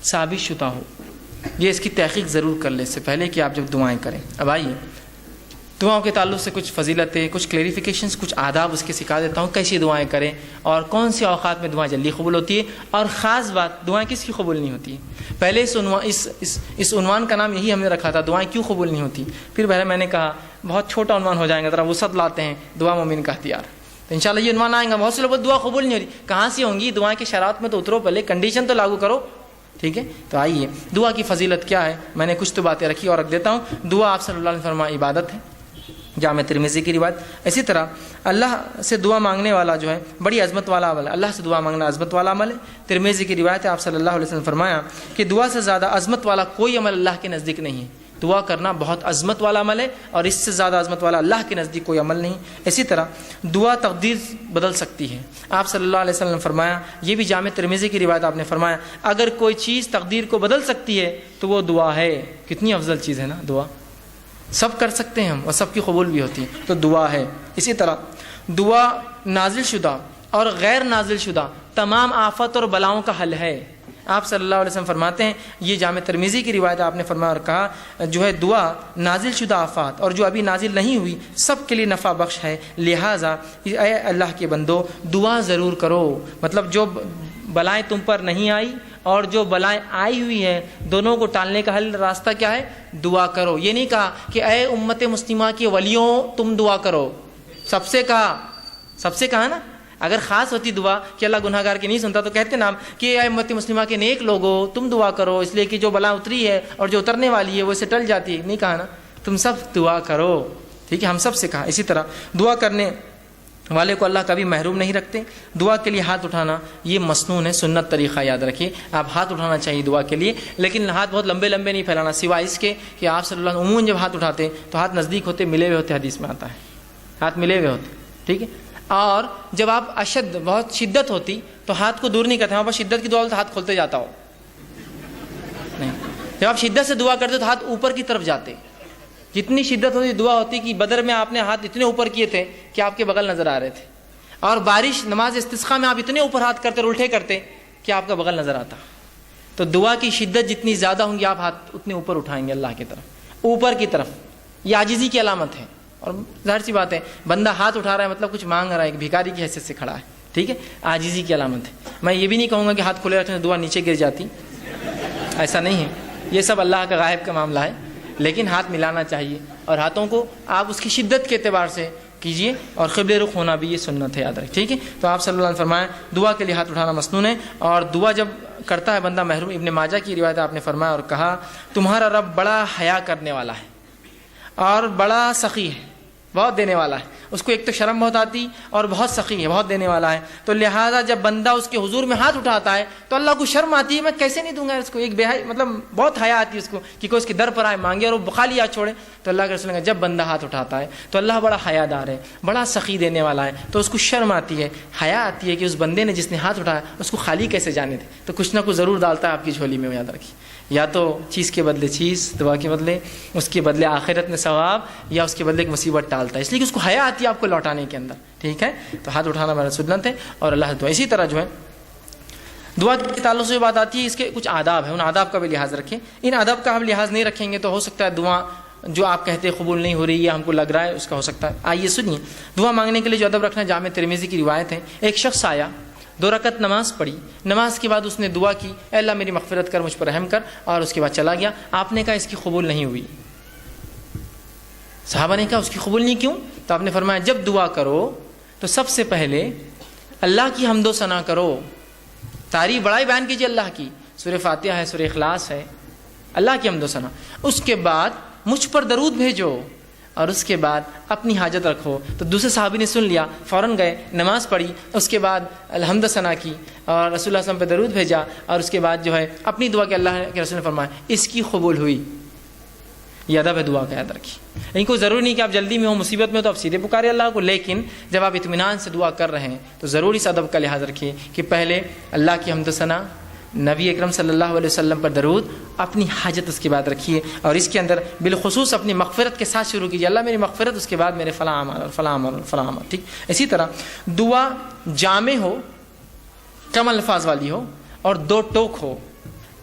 ثابت شدہ ہو. یہ اس کی تحقیق ضرور کر لیں اس سے پہلے کہ آپ جب دعائیں کریں. اب آئیے دعاؤں کے تعلق سے کچھ فضیلتیں، کچھ کلیریفیکیشنز، کچھ آداب اس کے سکھا دیتا ہوں. کیسی دعائیں کریں اور کون سی اوقات میں دعائیں جلدی قبول ہوتی ہے، اور خاص بات دعائیں کس کی قبول نہیں ہوتی. پہلے اس عنوان کا نام یہی ہم نے رکھا تھا، دعائیں کیوں قبول نہیں ہوتی. پھر پہلے میں نے کہا بہت چھوٹا عنوان ہو جائے گا، ذرا وسعت لاتے ہیں، دعا مومن کا ہتھیار. تو انشاءاللہ یہ عنوان آئے گا. بہت سے لوگ دعا قبول نہیں ہو رہی، کہاں سے ہوں گی؟ دعائیں کی شرائط میں تو اترو، پہلے کنڈیشن تو لاگو کرو. ٹھیک ہے، تو آئیے دعا کی فضیلت کیا ہے. میں نے کچھ تو باتیں رکھی اور رکھ دیتا ہوں. دعا آپ صلی اللہ علیہ وسلم فرمایا عبادت ہے، جامع ترمذی کی روایت. اسی طرح اللہ سے دعا مانگنے والا جو ہے بڑی عظمت والا عمل ہے. اللہ سے دعا مانگنا عظمت والا عمل ہے. ترمذی کی روایت ہے، آپ صلی اللہ علیہ وسلم فرمایا کہ دعا سے زیادہ عظمت والا کوئی عمل اللہ کے نزدیک نہیں ہے. دعا کرنا بہت عظمت والا عمل ہے، اور اس سے زیادہ عظمت والا اللہ کے نزدیک کوئی عمل نہیں. اسی طرح دعا تقدیر بدل سکتی ہے. آپ صلی اللہ علیہ وسلم نے فرمایا، یہ بھی جامع ترمذی کی روایت، آپ نے فرمایا اگر کوئی چیز تقدیر کو بدل سکتی ہے تو وہ دعا ہے. کتنی افضل چیز ہے نا دعا. سب کر سکتے ہیں ہم اور سب کی قبول بھی ہوتی ہے، تو دعا ہے. اسی طرح دعا نازل شدہ اور غیر نازل شدہ تمام آفت اور بلاؤں کا حل ہے. آپ صلی اللہ علیہ وسلم فرماتے ہیں، یہ جامع ترمذی کی روایت، آپ نے فرمایا اور کہا جو ہے دعا نازل شدہ آفات اور جو ابھی نازل نہیں ہوئی سب کے لیے نفع بخش ہے. لہٰذا اے اللہ کے بندو دعا ضرور کرو. مطلب جو بلائیں تم پر نہیں آئی اور جو بلائیں آئی ہوئی ہیں دونوں کو ٹالنے کا حل راستہ کیا ہے؟ دعا کرو. یہ نہیں کہا کہ اے امت مسلمہ کے ولیوں تم دعا کرو، سب سے کہا نا. اگر خاص ہوتی دعا کہ اللہ گناہ گار کی نہیں سنتا تو کہتے نا کہ اے امت مسلمہ کے نیک لوگوں تم دعا کرو، اس لیے کہ جو بلا اتری ہے اور جو اترنے والی ہے وہ اسے ٹل جاتی ہے. نہیں کہا نا، تم سب دعا کرو. ٹھیک ہے، ہم سب سے کہا. اسی طرح دعا کرنے والے کو اللہ کبھی محروم نہیں رکھتے. دعا کے لیے ہاتھ اٹھانا یہ مسنون ہے، سنت طریقہ یاد رکھیے. آپ ہاتھ اٹھانا چاہیے دعا کے لیے، لیکن ہاتھ بہت لمبے لمبے نہیں پھیلانا، سوائے اس کے کہ آپ صلی اللہ علیہ وسلم عموماً جب ہاتھ اٹھاتے تو ہاتھ نزدیک ہوتے، ملے ہوئے ہوتے. حدیث میں آتا ہے ہاتھ ملے ہوئے ہوتے. ٹھیک ہے، اور جب آپ اشد بہت شدت ہوتی تو ہاتھ کو دور نہیں کرتے. وہاں پر شدت کی دعا تو ہاتھ کھولتے جاتا ہو نہیں. جب آپ شدت سے دعا کرتے تو ہاتھ اوپر کی طرف جاتے. جتنی شدت ہوتی دعا ہوتی کہ بدر میں آپ نے ہاتھ اتنے اوپر کیے تھے کہ آپ کے بغل نظر آ رہے تھے، اور بارش نماز استسقاء میں آپ اتنے اوپر ہاتھ کرتے اور الٹے کرتے کہ آپ کا بغل نظر آتا. تو دعا کی شدت جتنی زیادہ ہوں گی آپ ہاتھ اتنے اوپر اٹھائیں گے اللہ کی طرف، اوپر کی طرف. یہ عاجزی کی علامت ہے. اور ظاہر سی بات ہے بندہ ہاتھ اٹھا رہا ہے مطلب کچھ مانگ رہا ہے، ایک بھکاری کی حیثیت سے کھڑا ہے. ٹھیک ہے، عاجزی کی علامت ہے. میں یہ بھی نہیں کہوں گا کہ ہاتھ کھلے رکھنے سے دعا نیچے گر جاتی، ایسا نہیں ہے. یہ سب اللہ کا غائب کا معاملہ ہے. لیکن ہاتھ ملانا چاہیے اور ہاتھوں کو آپ اس کی شدت کے اعتبار سے کیجئے، اور قبلے رخ ہونا بھی یہ سنت ہے، یاد رکھ. ٹھیک ہے، تو آپ صلی اللہ علیہ وسلم فرمایا دعا کے لیے ہاتھ اٹھانا مسنون ہے. اور دعا جب کرتا ہے بندہ محروم. ابن ماجہ کی روایت آپ نے فرمایا اور کہا تمہارا رب بڑا حیا کرنے والا ہے اور بڑا سخی ہے، بہت دینے والا ہے. اس کو ایک تو شرم بہت آتی اور بہت سخی ہے، بہت دینے والا ہے. تو لہٰذا جب بندہ اس کے حضور میں ہاتھ اٹھاتا ہے تو اللہ کو شرم آتی ہے، میں کیسے نہیں دوں گا اس کو. ایک مطلب بہت حیا آتی ہے اس کو کہ کوئی اس کے در پر آئے مانگے اور وہ خالی ہاتھ چھوڑے. تو اللہ کے رسول نے جب بندہ ہاتھ اٹھاتا ہے تو اللہ بڑا حیا دار ہے، بڑا سخی دینے والا ہے. تو اس کو شرم آتی ہے، حیا آتی ہے کہ اس بندے نے جس نے ہاتھ اٹھایا اس کو خالی کیسے جانے دے. تو کچھ نہ کچھ ضرور ڈالتا ہے آپ کی جھولی میں، یاد رکھیے. یا تو چیز کے بدلے چیز، دعا کے بدلے اس کے بدلے آخرت میں ثواب، یا اس کے بدلے ایک مصیبت ٹالتا ہے، اس لیے کہ اس کو حیا آتی ہے آپ کو لوٹانے کے اندر. ٹھیک ہے، تو ہاتھ اٹھانا بڑا سنت ہے اور اللہ سے دعا. اسی طرح جو ہے دعا کے تعلق سے بات آتی ہے، اس کے کچھ آداب ہیں، ان آداب کا بھی لحاظ رکھیں. ان آداب کا ہم لحاظ نہیں رکھیں گے تو ہو سکتا ہے دعا جو آپ کہتے ہیں قبول نہیں ہو رہی ہے، ہم کو لگ رہا ہے اس کا ہو سکتا ہے. آئیے سنیے دعا مانگنے کے لیے جو ادب رکھنا. جامع ترمذی کی روایت ہے، ایک شخص آیا، 2 رکعت نماز پڑھی، نماز کے بعد اس نے دعا کی اے اللہ میری مغفرت کر، مجھ پر رحم کر، اور اس کے بعد چلا گیا. آپ نے کہا اس کی قبول نہیں ہوئی. صحابہ نے کہا اس کی قبول نہیں کیوں؟ تو آپ نے فرمایا جب دعا کرو تو سب سے پہلے اللہ کی حمد و ثنا کرو، تعریف بڑائی بیان کیجیے اللہ کی. سورہ فاتحہ ہے، سورہ اخلاص ہے، اللہ کی حمد و ثنا. اس کے بعد مجھ پر درود بھیجو اور اس کے بعد اپنی حاجت رکھو. تو دوسرے صحابی نے سن لیا، فوراً گئے، نماز پڑھی، اس کے بعد الحمد ثنا کی اور رسول اللہ صلی اللہ علیہ وسلم پہ درود بھیجا، اور اس کے بعد جو ہے اپنی دعا کہ اللہ کے رسول نے فرمایا اس کی قبول ہوئی. یہ ادب ہے دعا کا، یاد رکھیے. ان کو ضروری نہیں کہ آپ جلدی میں ہو، مصیبت میں ہو تو آپ سیدھے پکارے اللہ کو، لیکن جب آپ اطمینان سے دعا کر رہے ہیں تو ضرور اس ادب کا لحاظ رکھیے کہ پہلے اللہ کی حمد و ثنا، نبی اکرم صلی اللہ علیہ وسلم پر درود، اپنی حاجت اس کے بعد رکھیے، اور اس کے اندر بالخصوص اپنی مغفرت کے ساتھ شروع کیجیے. اللہ میری مغفرت، اس کے بعد میرے فلاں عمل اور فلاں عمل اور فلاں عمل. ٹھیک. اسی طرح دعا جامع ہو، کم الفاظ والی ہو اور 2 ٹوک ہو.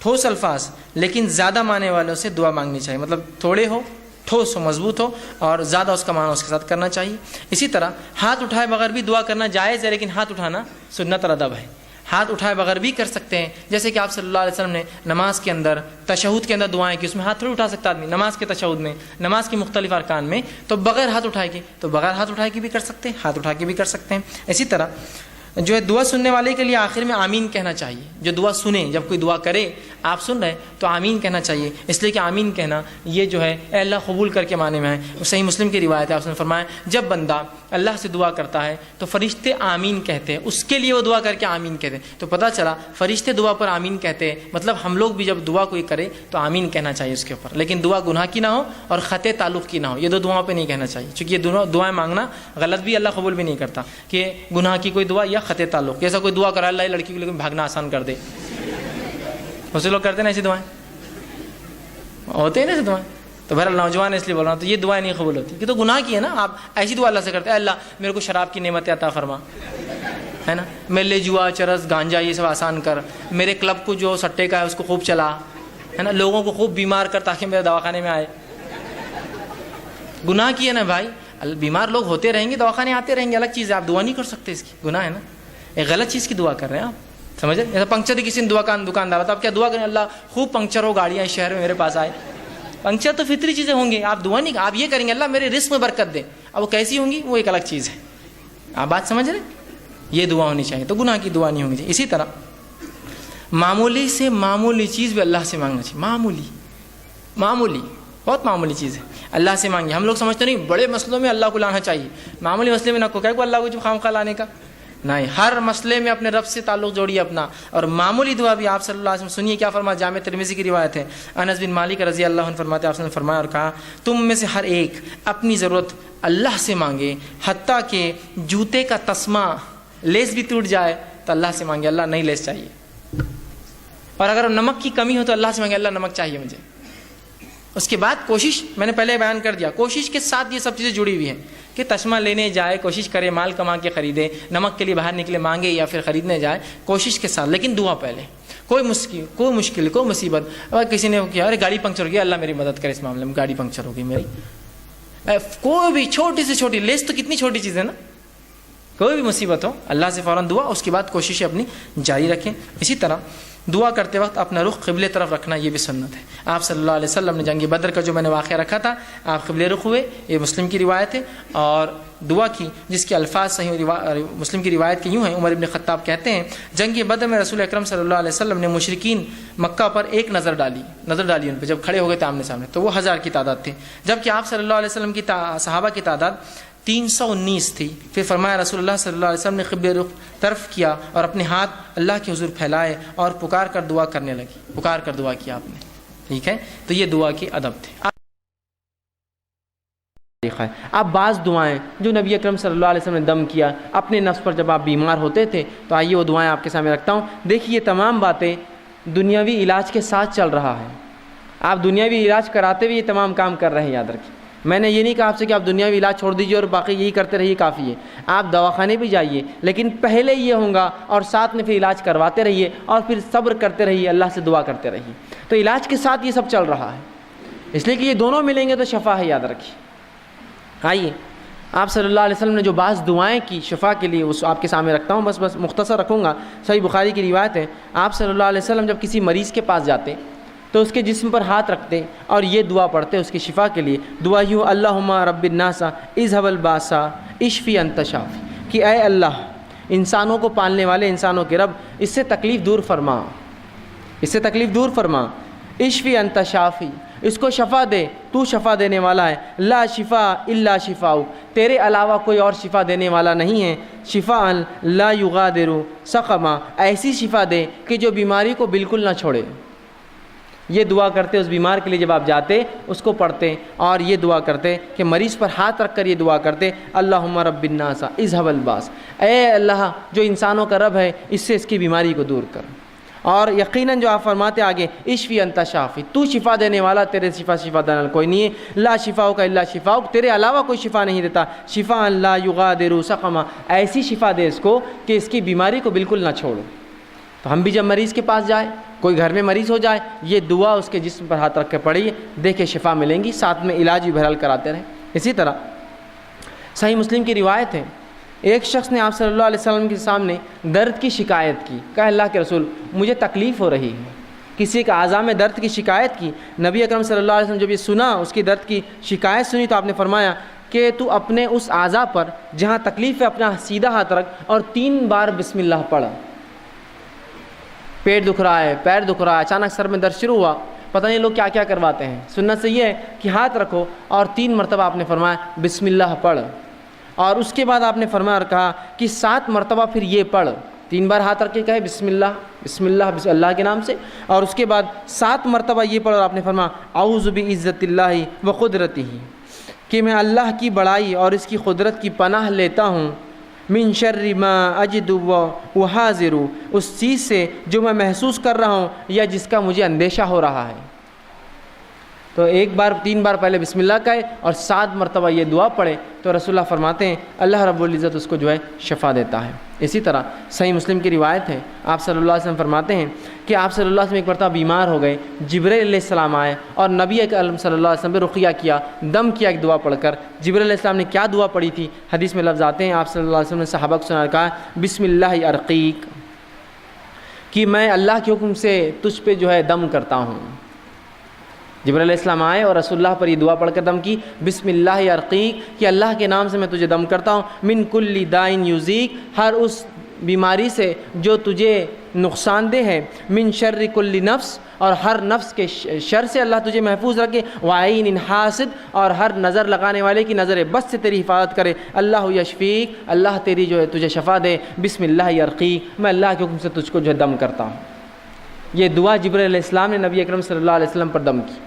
ٹھوس الفاظ لیکن زیادہ معنی والوں سے دعا مانگنی چاہیے، مطلب تھوڑے ہو، ٹھوس ہو، مضبوط ہو، اور زیادہ اس کا معنی اس کے ساتھ کرنا چاہیے۔ اسی طرح ہاتھ اٹھائے بغیر بھی دعا کرنا جائز ہے، لیکن ہاتھ اٹھانا سنت اور ادب ہے۔ ہاتھ اٹھائے بغیر بھی کر سکتے ہیں، جیسے کہ آپ صلی اللہ علیہ وسلم نے نماز کے اندر تشہد کے اندر دعائیں کی، اس میں ہاتھ تھوڑی اٹھا سکتا آدمی، نماز کے تشہد میں، نماز کی مختلف ارکان میں، تو بغیر ہاتھ اٹھائے کے، تو بغیر ہاتھ اٹھائے کے بھی کر سکتے ہیں، ہاتھ اٹھا کے بھی کر سکتے ہیں۔ اسی طرح جو ہے دعا سننے والے کے لیے آخر میں آمین کہنا چاہیے، جو دعا سنے، جب کوئی دعا کرے آپ سن رہے تو آمین کہنا چاہیے، اس لیے کہ آمین کہنا یہ جو ہے اے اللہ قبول کر کے معنی میں ہے۔ صحیح مسلم کی روایت ہے، آپ نے فرمایا جب بندہ اللہ سے دعا کرتا ہے تو فرشتے آمین کہتے ہیں، اس کے لیے وہ دعا کر کے آمین کہتے ہیں۔ تو پتہ چلا فرشتے دعا پر آمین کہتے ہیں، مطلب ہم لوگ بھی جب دعا کوئی کرے تو آمین کہنا چاہیے اس کے اوپر، لیکن دعا گناہ کی نہ ہو اور خطے تعلق کی نہ ہو، یہ دو دعاؤں پہ نہیں کہنا چاہیے، چونکہ یہ دونوں دعائیں مانگنا غلط بھی، اللہ قبول بھی نہیں کرتا، کہ گناہ کی کوئی دعا یا خطے تعلق۔ جیسا کوئی دعا کرا اللہ یہ لڑکی کو لیکن بھاگنا آسان کر دے، بہت سے لوگ کرتے ہیں نا ایسی دعائیں، ہوتے ہیں نا ایسی دعائیں، تو بہرحال نوجوان اس لیے بول رہا ہوں، تو یہ دعائیں نہیں قبول ہوتی، کہ تو گناہ کی ہے نا۔ آپ ایسی دعا اللہ سے کرتے ہیں اللہ میرے کو شراب کی نعمت عطا فرما، ہے نا، میرے لیے جوا، چرس، گانجا یہ سب آسان کر، میرے کلب کو جو سٹے کا ہے اس کو خوب چلا، ہے نا، لوگوں کو خوب بیمار کر تاکہ میرے دواخانے میں آئے۔ گناہ کی ہے نا بھائی، بیمار لوگ ہوتے رہیں گے، دواخانے آتے رہیں گے، الگ چیز ہے، آپ دعا نہیں کر سکتے، اس کی گناہ ہے نا، ایک غلط چیز کی دعا کر رہے ہیں آپ، سمجھے؟ جیسا پنکچر دی کسی نے دکاندار تو آپ کیا دعا کریں اللہ خوب پنکچر ہو گاڑیاں اس شہر میں میرے پاس آئے؟ پنکچر تو فطری چیزیں ہوں گی، آپ دعا نہیں، آپ یہ کریں گے اللہ میرے رزق میں برکت دے، اب وہ کیسی ہوں گی وہ ایک الگ چیز ہے، آپ بات سمجھ رہے؟ یہ دعا ہونی چاہیے، تو گناہ کی دعا نہیں ہونی چاہیے۔ اسی طرح معمولی سے معمولی چیز بھی اللہ سے مانگنا چاہیے، معمولی بہت معمولی چیز ہے اللہ سے مانگی۔ ہم لوگ سمجھتے نہیں بڑے مسئلوں میں اللہ کو لانا چاہیے، معمولی مسئلے میں نہ کو اللہ کو جو خواہ لانے کا نہیں، ہر مسئلے میں اپنے رب سے تعلق جوڑیے اپنا، اور معمولی دعا بھی آپ صلی اللہ علیہ وسلم سنیے کیا فرمایا، جامع ترمذی کی روایت ہے، انس بن مالک رضی اللہ عنہ فرماتے ہیں، آپ نے فرمایا اور کہا تم میں سے ہر ایک اپنی ضرورت اللہ سے مانگے، حتیٰ کہ جوتے کا تسمہ لیس بھی ٹوٹ جائے تو اللہ سے مانگے اللہ نہیں لیس چاہیے، اور اگر نمک کی کمی ہو تو اللہ سے مانگے اللہ نمک چاہیے مجھے۔ اس کے بعد کوشش، میں نے پہلے بیان کر دیا، کوشش کے ساتھ یہ سب چیزیں جڑی ہوئی ہیں کہ تسمہ لینے جائے، کوشش کرے مال کما کے خریدے، نمک کے لیے باہر نکلے مانگے یا پھر خریدنے جائے، کوشش کے ساتھ، لیکن دعا پہلے۔ کوئی مشکل کوئی مصیبت، اگر کسی نے کیا ارے گاڑی پنکچر ہو گیا، اللہ میری مدد کرے اس معاملے میں، گاڑی پنکچر ہو گئی میری، کوئی بھی چھوٹی سے چھوٹی لیس تو کتنی چھوٹی چیز ہے نا، کوئی بھی مصیبت ہو اللہ سے فوراً دعا، اس کے بعد کوششیں اپنی جاری رکھیں۔ اسی طرح دعا کرتے وقت اپنا رخ قبلے طرف رکھنا یہ بھی سنت ہے۔ آپ صلی اللہ علیہ وسلم نے جنگ بدر کا جو میں نے واقعہ رکھا تھا، آپ قبلے رخ ہوئے، یہ مسلم کی روایت ہے، اور دعا کی جس کے الفاظ صحیح مسلم کی روایت کے یوں ہیں، عمر بن خطاب کہتے ہیں جنگ بدر میں رسول اکرم صلی اللہ علیہ وسلم نے مشرکین مکہ پر ایک نظر ڈالی ان پہ، جب کھڑے ہو گئے آمنے سامنے تو وہ 1000 کی تعداد تھی، جبکہ آپ صلی اللہ علیہ وسلم کی صحابہ کی تعداد 319 تھی۔ پھر فرمایا رسول اللہ صلی اللہ علیہ وسلم نے قبلے رخ طرف کیا اور اپنے ہاتھ اللہ کے حضور پھیلائے اور پکار کر دعا کرنے لگی، پکار کر دعا کیا آپ نے، ٹھیک ہے، تو یہ دعا کی ادب تھے۔ اب بعض دعائیں جو نبی اکرم صلی اللہ علیہ وسلم نے دم کیا اپنے نفس پر جب آپ بیمار ہوتے تھے، تو آئیے وہ دعائیں آپ کے سامنے رکھتا ہوں۔ دیکھیے یہ تمام باتیں دنیاوی علاج کے ساتھ چل رہا ہے، آپ دنیاوی علاج کراتے ہوئے یہ تمام کام کر رہے ہیں، یاد رکھیے۔ میں نے یہ نہیں کہا آپ سے کہ آپ دنیاوی علاج چھوڑ دیجیے اور باقی یہی کرتے رہیے کافی ہے، آپ دواخانے بھی جائیے، لیکن پہلے یہ ہوگا اور ساتھ میں پھر علاج کرواتے رہیے اور پھر صبر کرتے رہیے، اللہ سے دعا کرتے رہیے، تو علاج کے ساتھ یہ سب چل رہا ہے، اس لیے کہ یہ دونوں ملیں گے تو شفا ہے، یاد رکھیے۔ آئیے آپ صلی اللہ علیہ وسلم نے جو بعض دعائیں کی شفا کے لیے اس آپ کے سامنے رکھتا ہوں، بس مختصر رکھوں گا۔ صحیح بخاری کی روایت ہے، آپ صلی اللہ علیہ وسلم جب کسی مریض کے پاس جاتے تو اس کے جسم پر ہاتھ رکھتے اور یہ دعا پڑھتے اس کی شفا کے لیے، دعا یوں اللہم رب الناس اذھب الباس اشفی انت شافی، کہ اے اللہ انسانوں کو پالنے والے، انسانوں کے رب، اس سے تکلیف دور فرما، اس سے تکلیف دور فرما، اشفی انت شافی، اس کو شفا دے، تو شفا دینے والا ہے، لا شفا الا شفاؤ، تیرے علاوہ کوئی اور شفا دینے والا نہیں ہے، شفاء لا یغادر سقما، ایسی شفا دے کہ جو بیماری کو بالکل نہ چھوڑے۔ یہ دعا کرتے اس بیمار کے لیے، جب آپ جاتے اس کو پڑھتے اور یہ دعا کرتے کہ مریض پر ہاتھ رکھ کر یہ دعا کرتے اللہم رب الناس اذھب الباس، اے اللہ جو انسانوں کا رب ہے اس سے اس کی بیماری کو دور کر، اور یقیناً جو آپ فرماتے آگے اشفی انت شافی، تو شفا دینے والا، تیرے شفا دینے والا کوئی نہیں ہے، لا شفاؤ کا الا شفاؤ، تیرے علاوہ کوئی شفا نہیں دیتا، شفاء لا یغادر سقما، ایسی شفا دے اس کو کہ اس کی بیماری کو بالکل نہ چھوڑو۔ تو ہم بھی جب مریض کے پاس جائیں کوئی گھر میں مریض ہو جائے، یہ دعا اس کے جسم پر ہاتھ رکھ کے پڑھیے، دیکھے شفا ملیں گی، ساتھ میں علاج بھی بہرحال کراتے رہیں۔ اسی طرح صحیح مسلم کی روایت ہے، ایک شخص نے آپ صلی اللہ علیہ وسلم کے سامنے درد کی شکایت کی، کہا اللہ کے رسول مجھے تکلیف ہو رہی ہے، کسی کے اعضاء میں درد کی شکایت کی۔ نبی اکرم صلی اللہ علیہ وسلم جب یہ سنا، اس کی درد کی شکایت سنی، تو آپ نے فرمایا کہ تو اپنے اس اعضاء پر جہاں تکلیف ہے اپنا سیدھا ہاتھ رکھ اور 3 بار بسم اللہ پڑھ۔ پیٹ دکھ رہا ہے، پیر دکھ رہا ہے، اچانک سر میں درد شروع ہوا، پتہ نہیں لوگ کیا کیا کرواتے ہیں، سنت سے یہ ہے کہ ہاتھ رکھو اور 3 مرتبہ آپ نے فرمایا بسم اللہ پڑھ، اور اس کے بعد آپ نے فرمایا اور کہا کہ 7 مرتبہ پھر یہ پڑھ، 3 بار ہاتھ رکھ کے کہے بسم اللہ بسم اللہ بسم اللہ کے نام سے، اور اس کے بعد 7 مرتبہ یہ پڑھ، اور آپ نے فرمایا اعوذ بعزت اللہ و قدرتہ، کہ میں اللہ کی بڑائی اور اس کی قدرت کی پناہ لیتا ہوں، من شر ما اجد و حاضر، اس چیز سے جو میں محسوس کر رہا ہوں یا جس کا مجھے اندیشہ ہو رہا ہے۔ تو 3 بار پہلے بسم اللہ کہے اور 7 مرتبہ یہ دعا پڑھے، تو رسول اللہ فرماتے ہیں اللہ رب العزت اس کو جو ہے شفا دیتا ہے۔ اسی طرح صحیح مسلم کی روایت ہے، آپ صلی اللہ علیہ وسلم فرماتے ہیں کہ آپ صلی اللہ علیہ وسلم ایک مرتبہ بیمار ہو گئے، جبرائیل علیہ السلام آئے اور نبی اکرم صلی اللہ علیہ وسلم پہ رقیہ کیا، دم کیا ایک دعا پڑھ کر۔ جبرائیل علیہ السلام نے کیا دعا پڑھی تھی؟ حدیث میں لفظ آتے ہیں، آپ صلی اللہ علیہ وسلم نے صحابہ کو سنا کہا بسم اللہ ارقیک، کہ میں اللہ کے حکم سے تجھ پہ جو ہے دم کرتا ہوں۔ جبرائیل علیہ السلام آئے اور رسول اللہ پر یہ دعا پڑھ کر دم کی، بسم اللہ ارقیک، کہ اللہ کے نام سے میں تجھے دم کرتا ہوں، من کل دائن یوزیک، ہر اس بیماری سے جو تجھے نقصان دہ ہے، من شر کل نفس، اور ہر نفس کے شر سے اللہ تجھے محفوظ رکھے، وعین حاسد، اور ہر نظر لگانے والے کی نظر بد سے تیری حفاظت کرے، اللہ یشفیک، اللہ تیری جو ہے تجھے شفا دے، بسم اللہ ارقیک، میں اللہ کے حکم سے تجھ کو جو ہے دم کرتا ہوں۔ یہ دعا جبرائیل علیہ السلام نے نبی اکرم صلی اللہ علیہ وسلم پر دم کی۔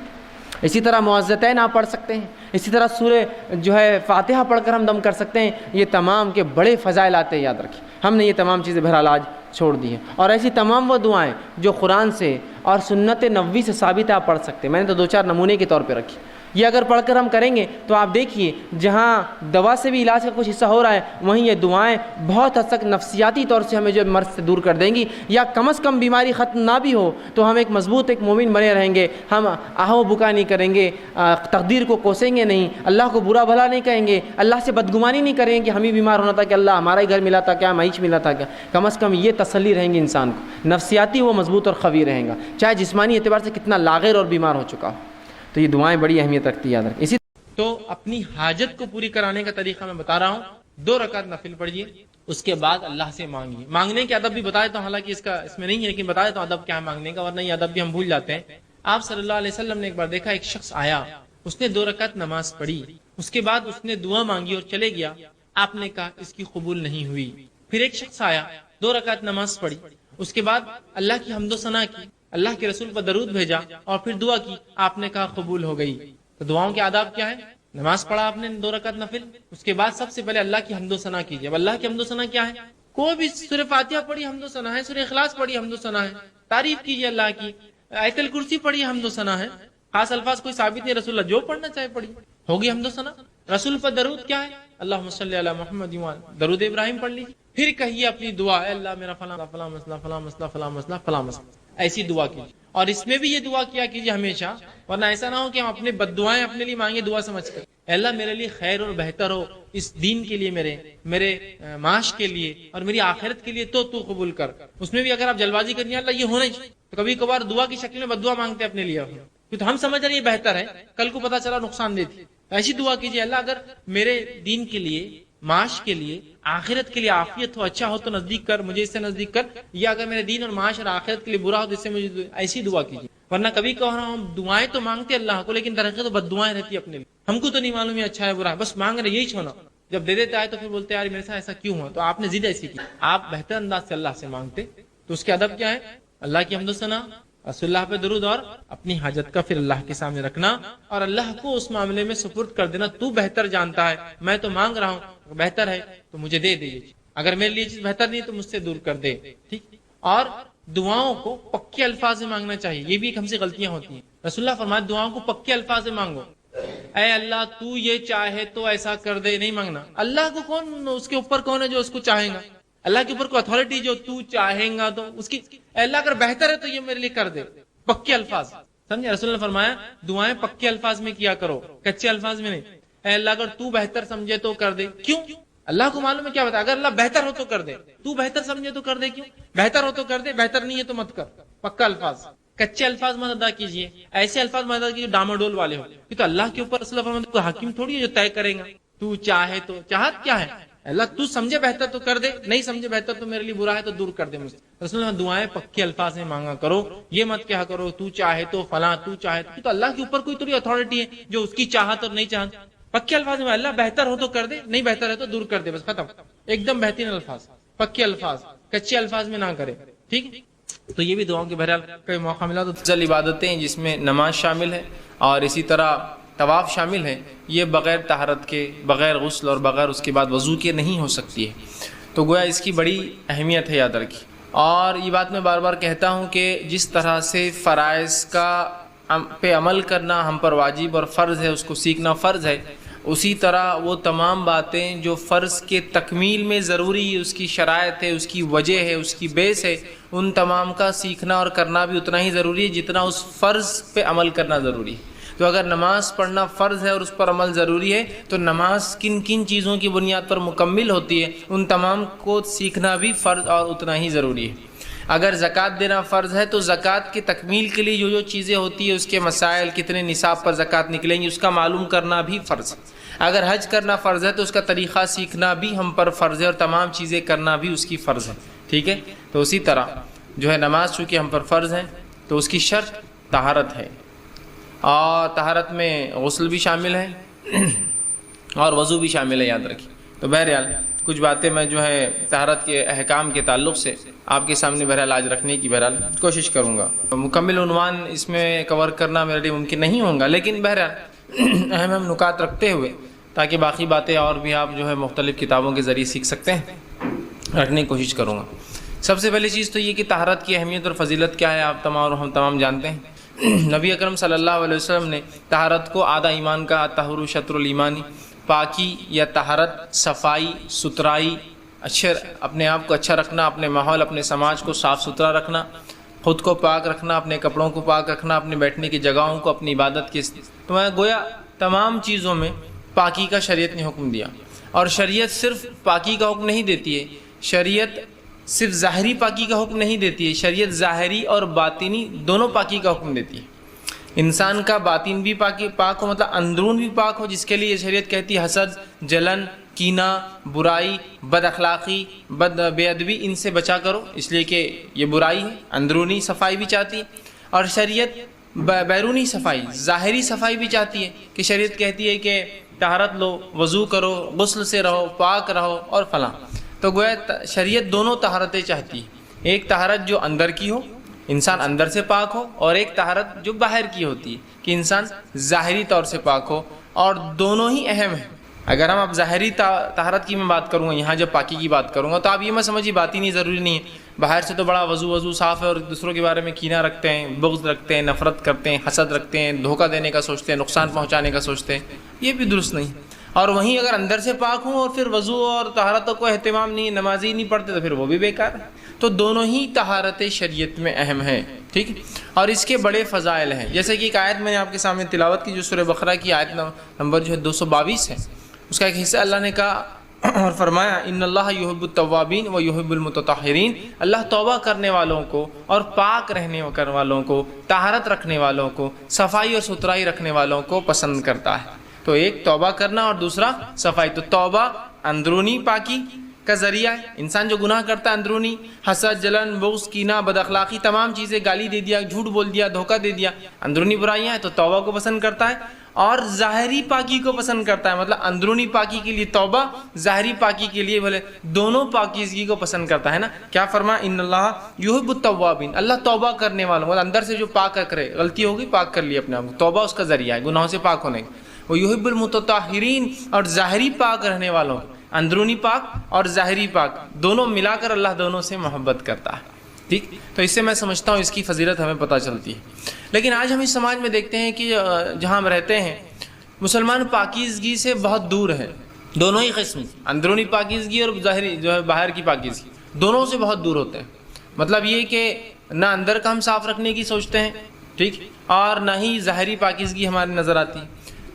اسی طرح معوذتین آپ پڑھ سکتے ہیں، اسی طرح سورہ جو ہے فاتحہ پڑھ کر ہم دم کر سکتے ہیں۔ یہ تمام کے بڑے فضائل آتے ہیں، یاد رکھیں، ہم نے یہ تمام چیزیں بہرحال آج چھوڑ دی ہیں، اور ایسی تمام وہ دعائیں جو قرآن سے اور سنت نبوی سے ثابت ہے آپ پڑھ سکتے ہیں۔ میں نے تو 2-4 نمونے کے طور پہ رکھی، یہ اگر پڑھ کر ہم کریں گے تو آپ دیکھیے جہاں دوا سے بھی علاج کا کچھ حصہ ہو رہا ہے، وہیں یہ دعائیں بہت حد تک نفسیاتی طور سے ہمیں جو مرض سے دور کر دیں گی، یا کم از کم بیماری ختم نہ بھی ہو تو ہم ایک مضبوط ایک مومن بنے رہیں گے، ہم آہو بکا نہیں کریں گے، تقدیر کو کوسیں گے نہیں، اللہ کو برا بھلا نہیں کہیں گے، اللہ سے بدگمانی نہیں کریں گے کہ ہم ہی بیمار ہونا تھا کہ اللہ ہمارا ہی گھر ملا تھا کیا، معیش ملا تھا کیا۔ کم از کم یہ تسلی رہیں گی انسان کو، نفسیاتی وہ مضبوط اور قوی رہیں گا، چاہے جسمانی اعتبار سے کتنا لاغر اور بیمار ہو چکا ہو۔ تو یہ دعائیں بڑی اہمیت رکھتی ہے، یاد رکھیں۔ اسی تو اپنی حاجت کو پوری کرانے کا طریقہ میں بتا رہا ہوں، 2 رکعت نفل پڑھیے، اس کے بعد اللہ سے مانگیے۔ مانگنے کے ادب بھی بتا دیتا ہوں، حالانکہ اس میں نہیں ہے لیکن بتا دیتا ہوں ادب کیا ہے مانگنے کا، ورنہ یہ ادب بھی ہم بھول جاتے ہیں۔ آپ صلی اللہ علیہ وسلم نے ایک بار دیکھا، ایک شخص آیا، اس نے 2 رکعت نماز پڑھی، اس کے بعد اس نے دعا مانگی اور چلے گیا۔ آپ نے کہا اس کی قبول نہیں ہوئی۔ پھر ایک شخص آیا، 2 رکعت نماز پڑھی، اس کے بعد اللہ کی حمد و ثنا کی، اللہ کے رسول پر درود بھیجا اور پھر دعا کی، آپ نے کہا قبول ہو گئی۔ تو دعاؤں کے آداب کیا ہے؟ نماز پڑھا آپ نے 2 رکعت نفل، اس کے بعد سب سے پہلے اللہ کی حمد و ثنا کیجیے۔ اب اللہ کی حمد و ثنا کیا ہے؟ کوئی بھی سورہ فاتحہ پڑھی حمد و ثنا ہے، سورہ اخلاص پڑھی حمد و ثنا ہے، تعریف کیجیے اللہ کی، آیت الکرسی پڑھی حمد و ثنا ہے، خاص الفاظ کوئی ثابت نہیں، رسول اللہ جو پڑھنا چاہے پڑھی، ہوگی حمد و ثنا۔ رسول پر درود کیا ہے؟ اللہم صلی علی محمد، درود ابراہیم پڑھ لیجیے۔ پھر کہیے اپنی دعا، اے اللہ میرا فلاں فلاں مسئلہ فلاں مسئلہ فلاں مسئلہ فلاں مسئلہ، ایسی دعا کیجیے۔ اور اس میں بھی یہ دعا کیا کیجیے ہمیشہ، ورنہ ایسا نہ ہو کہ ہم اپنے بد دعائیں اپنے لیے مانگے دعا سمجھ کر، اے اللہ میرے لیے خیر اور بہتر ہو، اس دین کے لیے، میرے معاش کے لیے اور میری آخرت کے لیے تو قبول کر۔ اس میں بھی اگر آپ جلد بازی کرنی ہے اللہ یہ ہونا ہی چاہیے، تو کبھی کبھار دعا کی شکل میں بد دعا مانگتے اپنے لیے، تو ہم سمجھ رہے یہ بہتر ہے، کل کو پتہ چلا نقصان دیتی۔ ایسی دعا کیجیے، اللہ اگر میرے دین کے لیے، معاش کے لیے، آخرت کے لیے عافیت ہو، اچھا ہو تو نزدیک کر، مجھے اس سے نزدیک کر، یا اگر میرے دین اور معاش اور آخرت کے لیے برا ہو تو اس سے مجھے، ایسی دعا کیجیے۔ ورنہ کبھی کہہ رہا ہوں دعائیں تو مانگتے اللہ کو، لیکن درحقیقت تو بد دعائیں رہتی اپنے لیے، ہم کو تو نہیں معلوم ہے اچھا ہے برا ہے، بس مانگ رہے یہی چھونا، جب دے دیتا ہے تو پھر بولتے ہیں یار میرے ساتھ ایسا کیوں ہوا، تو آپ نے ضد ایسی کی۔ آپ بہتر انداز سے اللہ سے مانگتے، تو اس کے ادب کیا ہے؟ اللہ کی حمد و ثنا، رسول اللہ پہ درود، اور اپنی حاجت کا پھر اللہ کے سامنے رکھنا اور اللہ کو اس معاملے میں سپرد کر دینا، تو بہتر جانتا ہے، میں تو مانگ رہا ہوں، بہتر ہے تو مجھے دے دے، اگر میرے لیے چیز بہتر نہیں تو مجھ سے دور کر دے، ٹھیک۔ اور دعاؤں کو پکے الفاظ میں مانگنا چاہیے، یہ بھی ایک ہم سے غلطیاں ہوتی ہیں۔ رسول اللہ فرمایا دعاؤں کو پکے الفاظ میں مانگو، اے اللہ تو یہ چاہے تو ایسا کر دے، نہیں مانگنا۔ اللہ کو کون، اس کے اوپر کون ہے جو اس کو چاہے گا؟ اللہ کے اوپر کوئی اتھارٹی جو تو چاہیں گا تو اس کی، اللہ اگر بہتر ہے تو یہ میرے لیے کر دے، پکے الفاظ، سمجھے؟ رسول نے فرمایا دعائیں پکے الفاظ میں کیا کرو، کچے الفاظ میں نہیں۔ اے اللہ اگر تو بہتر سمجھے تو کر دے، کیوں؟ اللہ کو معلوم ہے کیا بتا، اگر اللہ بہتر ہو تو کر دے، تو بہتر سمجھے تو کر دے، کیوں؟ بہتر ہو تو کر دے، بہتر نہیں ہے تو مت کر، پکا الفاظ، کچے الفاظ مت ادا کیجیے، ایسے الفاظ مت ادا کیجیے ڈاماڈول والے ہو، یہ تو اللہ کے اوپر رسول اللہ فرماتے کوئی حاکم تھوڑی ہے جو طے کرے گا، تو چاہے تو، چاہت کیا ہے اللہ تو سمجھے بہتر تو کر دے، نہیں سمجھے بہتر تو میرے لیے برا ہے تو دور کر دے مجھ سے۔ رسول اللہ دعائیں پکے الفاظ میں مانگا کرو، یہ مت کہا کرو تو چاہے تو فلاں، تو چاہے تو اللہ کے اوپر کوئی تھوڑی اتھارٹی ہے جو اس کی چاہت اور نہیں چاہت۔ پکے الفاظ میں اللہ بہتر ہو تو کر دے، نہیں بہتر ہے تو دور کر دے، بس ختم، ایک دم بہترین الفاظ، پکے الفاظ، کچے الفاظ میں نہ کرے، ٹھیک۔ تو یہ بھی دعاؤں کے بہرحال کوئی موقع ملا تو افضل عبادتیں جس میں نماز شامل ہے اور اسی طرح طواف شامل ہے، یہ بغیر طہارت کے، بغیر غسل اور بغیر اس کے بعد وضو کے نہیں ہو سکتی ہے، تو گویا اس کی بڑی اہمیت ہے، یاد رکھیے۔ اور یہ بات میں بار بار کہتا ہوں کہ جس طرح سے فرائض کا پہ عمل کرنا ہم پر واجب اور فرض ہے، اس کو سیکھنا فرض ہے، اسی طرح وہ تمام باتیں جو فرض کے تکمیل میں ضروری ہے، اس کی شرائط ہے، اس کی وجہ ہے، اس کی بیس ہے، ان تمام کا سیکھنا اور کرنا بھی اتنا ہی ضروری ہے جتنا اس فرض پہ عمل کرنا ضروری ہے۔ تو اگر نماز پڑھنا فرض ہے اور اس پر عمل ضروری ہے تو نماز کن کن چیزوں کی بنیاد پر مکمل ہوتی ہے، ان تمام کو سیکھنا بھی فرض اور اتنا ہی ضروری ہے۔ اگر زکوٰۃ دینا فرض ہے تو زکوٰۃ کی تکمیل کے لیے جو جو چیزیں ہوتی ہیں، اس کے مسائل، کتنے نصاب پر زکوٰۃ نکلیں گی، اس کا معلوم کرنا بھی فرض ہے۔ اگر حج کرنا فرض ہے تو اس کا طریقہ سیکھنا بھی ہم پر فرض ہے اور تمام چیزیں کرنا بھی اس کی فرض ہے، ٹھیک ہے۔ تو اسی طرح جو ہے نماز چونکہ ہم پر فرض ہے تو اس کی شرط طہارت ہے، اور طہارت میں غسل بھی شامل ہے اور وضو بھی شامل ہے، یاد رکھیے۔ تو بہرحال کچھ باتیں میں جو ہے طہارت کے احکام کے تعلق سے آپ کے سامنے بہرحال آج رکھنے کی بہرحال کوشش کروں گا۔ مکمل عنوان اس میں کور کرنا میرے لیے ممکن نہیں ہوگا، لیکن بہرحال اہم اہم نکات رکھتے ہوئے تاکہ باقی باتیں اور بھی آپ جو ہے مختلف کتابوں کے ذریعے سیکھ سکتے ہیں، رکھنے کی کوشش کروں گا۔ سب سے پہلی چیز تو یہ کہ طہارت کی اہمیت اور فضیلت کیا ہے، آپ تمام اور ہم تمام جانتے ہیں۔ نبی اکرم صلی اللہ علیہ وسلم نے طہارت کو آدھا ایمان کا، طہور شطر الایمانی، پاکی یا طہارت، صفائی، ستھرائی، اچھے اپنے آپ کو اچھا رکھنا، اپنے ماحول، اپنے سماج کو صاف ستھرا رکھنا، خود کو پاک رکھنا، اپنے کپڑوں کو پاک رکھنا، اپنے بیٹھنے کی جگہوں کو، اپنی عبادت کے، تو میں گویا تمام چیزوں میں پاکی کا شریعت نے حکم دیا۔ اور شریعت صرف پاکی کا حکم نہیں دیتی ہے، شریعت صرف ظاہری پاکی کا حکم نہیں دیتی ہے، شریعت ظاہری اور باطنی دونوں پاکی کا حکم دیتی ہے۔ انسان کا باطن بھی پاک ہو، مطلب اندرون بھی پاک ہو، جس کے لیے شریعت کہتی ہے حسد، جلن، کینہ، برائی، بد اخلاقی، بے ادبی، ان سے بچا کرو، اس لیے کہ یہ برائی ہے۔ اندرونی صفائی بھی چاہتی ہے، اور شریعت بیرونی صفائی، ظاہری صفائی بھی چاہتی ہے، کہ شریعت کہتی ہے کہ طہارت لو، وضو کرو، غسل سے رہو، پاک رہو اور فلاں۔ تو گویا شریعت دونوں طہارتیں چاہتی ہے، ایک طہارت جو اندر کی ہو، انسان اندر سے پاک ہو، اور ایک طہارت جو باہر کی ہوتی ہے کہ انسان ظاہری طور سے پاک ہو، اور دونوں ہی اہم ہیں۔ اگر ہم اب ظاہری طہارت کی میں بات کروں گا، یہاں جب پاکی کی بات کروں گا تو آپ یہ مت سمجھیے باطنی ضروری نہیں ہے، باہر سے تو بڑا وضو صاف ہے اور دوسروں کے بارے میں کینہ رکھتے ہیں، بغض رکھتے ہیں، نفرت کرتے ہیں، حسد رکھتے ہیں، دھوکہ دینے کا سوچتے ہیں، نقصان پہنچانے کا سوچتے ہیں، یہ بھی درست نہیں۔ اور وہیں اگر اندر سے پاک ہوں اور پھر وضو اور طہارتوں کو اہتمام نہیں، نمازی نہیں پڑھتے، تو پھر وہ بھی بیکار ہے۔ تو دونوں ہی طہارتیں شریعت میں اہم ہیں، ٹھیک ہے، اور اس کے بڑے فضائل ہیں۔ جیسے کہ ایک آیت میں نے آپ کے سامنے تلاوت کی، جو سورہ بقرہ کی آیت نمبر جو ہے 222 ہے، اس کا ایک حصہ اللہ نے کہا اور فرمایا ان اللہ یحب التوابین و یحب المتطہرین، اللہ توبہ کرنے والوں کو اور پاک رہنے والوں کو، طہارت رکھنے والوں کو، صفائی اور ستھرائی رکھنے والوں کو پسند کرتا ہے۔ تو ایک توبہ کرنا اور دوسرا صفائی۔ تو توبہ اندرونی پاکی کا ذریعہ ہے، انسان جو گناہ کرتا ہے اندرونی، حسد، جلن، بغض، کینہ، بد اخلاقی، تمام چیزیں، گالی دے دیا، جھوٹ بول دیا، دھوکہ دے دیا، اندرونی برائیاں ہیں، تو توبہ کو پسند کرتا ہے، اور ظاہری پاکی کو پسند کرتا ہے، مطلب اندرونی پاکی کے لیے توبہ، ظاہری پاکی کے لیے بولے دونوں پاکیزگی کو پسند کرتا ہے نا۔ کیا فرمایا ان اللہ یحب التوابین، اللہ توبہ کرنے والوں، مطلب اندر سے جو پاک کرے، غلطی ہوگی پاک کر لی اپنے آپ کو، توبہ اس کا ذریعہ ہے گناہوں سے پاک ہونے کا۔ وہ یحب المتطہرین، اور ظاہری پاک رہنے والوں، اندرونی پاک اور ظاہری پاک دونوں ملا کر اللہ دونوں سے محبت کرتا ہے، ٹھیک۔ تو اس سے میں سمجھتا ہوں اس کی فضیلت ہمیں پتہ چلتی ہے۔ لیکن آج ہم اس سماج میں دیکھتے ہیں کہ جہاں ہم رہتے ہیں مسلمان پاکیزگی سے بہت دور ہیں، دونوں ہی قسم، اندرونی پاکیزگی اور ظاہری جو ہے باہر کی پاکیزگی۔ دونوں سے بہت دور ہوتے ہیں. مطلب یہ کہ نہ اندر کا ہم صاف رکھنے کی سوچتے ہیں، ٹھیک، اور نہ ہی ظاہری پاکیزگی ہماری نظر آتی.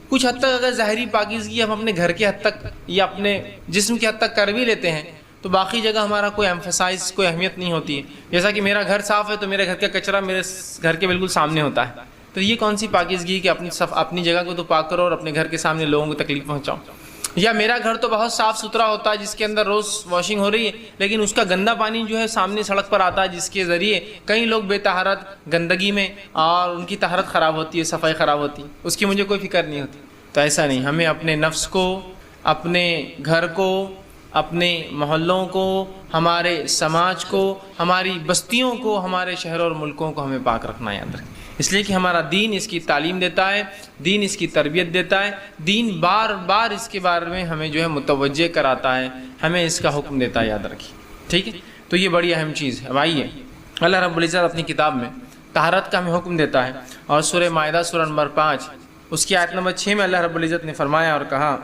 کچھ حد تک اگر ظاہری پاکیزگی ہم اپنے گھر کے حد تک یا اپنے جسم کے حد تک کر بھی لیتے ہیں تو باقی جگہ ہمارا کوئی ایمفسائز، کوئی اہمیت نہیں ہوتی ہے. جیسا کہ میرا گھر صاف ہے تو میرے گھر کا کچرا میرے گھر کے بالکل سامنے ہوتا ہے، تو یہ کون سی پاکیزگی کہ اپنی جگہ کو تو پاک کرو اور اپنے گھر کے سامنے لوگوں کو تکلیف پہنچاؤ. یا میرا گھر تو بہت صاف ستھرا ہوتا ہے جس کے اندر روز واشنگ ہو رہی ہے، لیکن اس کا گندا پانی جو ہے سامنے سڑک پر آتا ہے، جس کے ذریعے کئی لوگ بے طہارت گندگی میں اور ان کی طہارت خراب ہوتی ہے، صفائی خراب ہوتی ہے، اس کی مجھے کوئی فکر نہیں ہوتی. تو ایسا نہیں، ہمیں اپنے نفس کو، اپنے گھر کو، اپنے محلوں کو، ہمارے سماج کو، ہماری بستیوں کو، ہمارے شہروں اور ملکوں کو ہمیں پاک رکھنا ہے. یاد رکھیں، اس لیے کہ ہمارا دین اس کی تعلیم دیتا ہے، دین اس کی تربیت دیتا ہے، دین بار بار اس کے بارے میں ہمیں جو ہے متوجہ کراتا ہے، ہمیں اس کا حکم دیتا ہے. یاد رکھیے، ٹھیک ہے. تو یہ بڑی اہم چیز ہے. اب آئیے، اللہ رب العزت اپنی کتاب میں طہارت کا ہمیں حکم دیتا ہے، اور سورہ مائدہ سورہ نمبر 5 اس کی آیت نمبر 6 میں اللہ رب العزت نے فرمایا اور کہا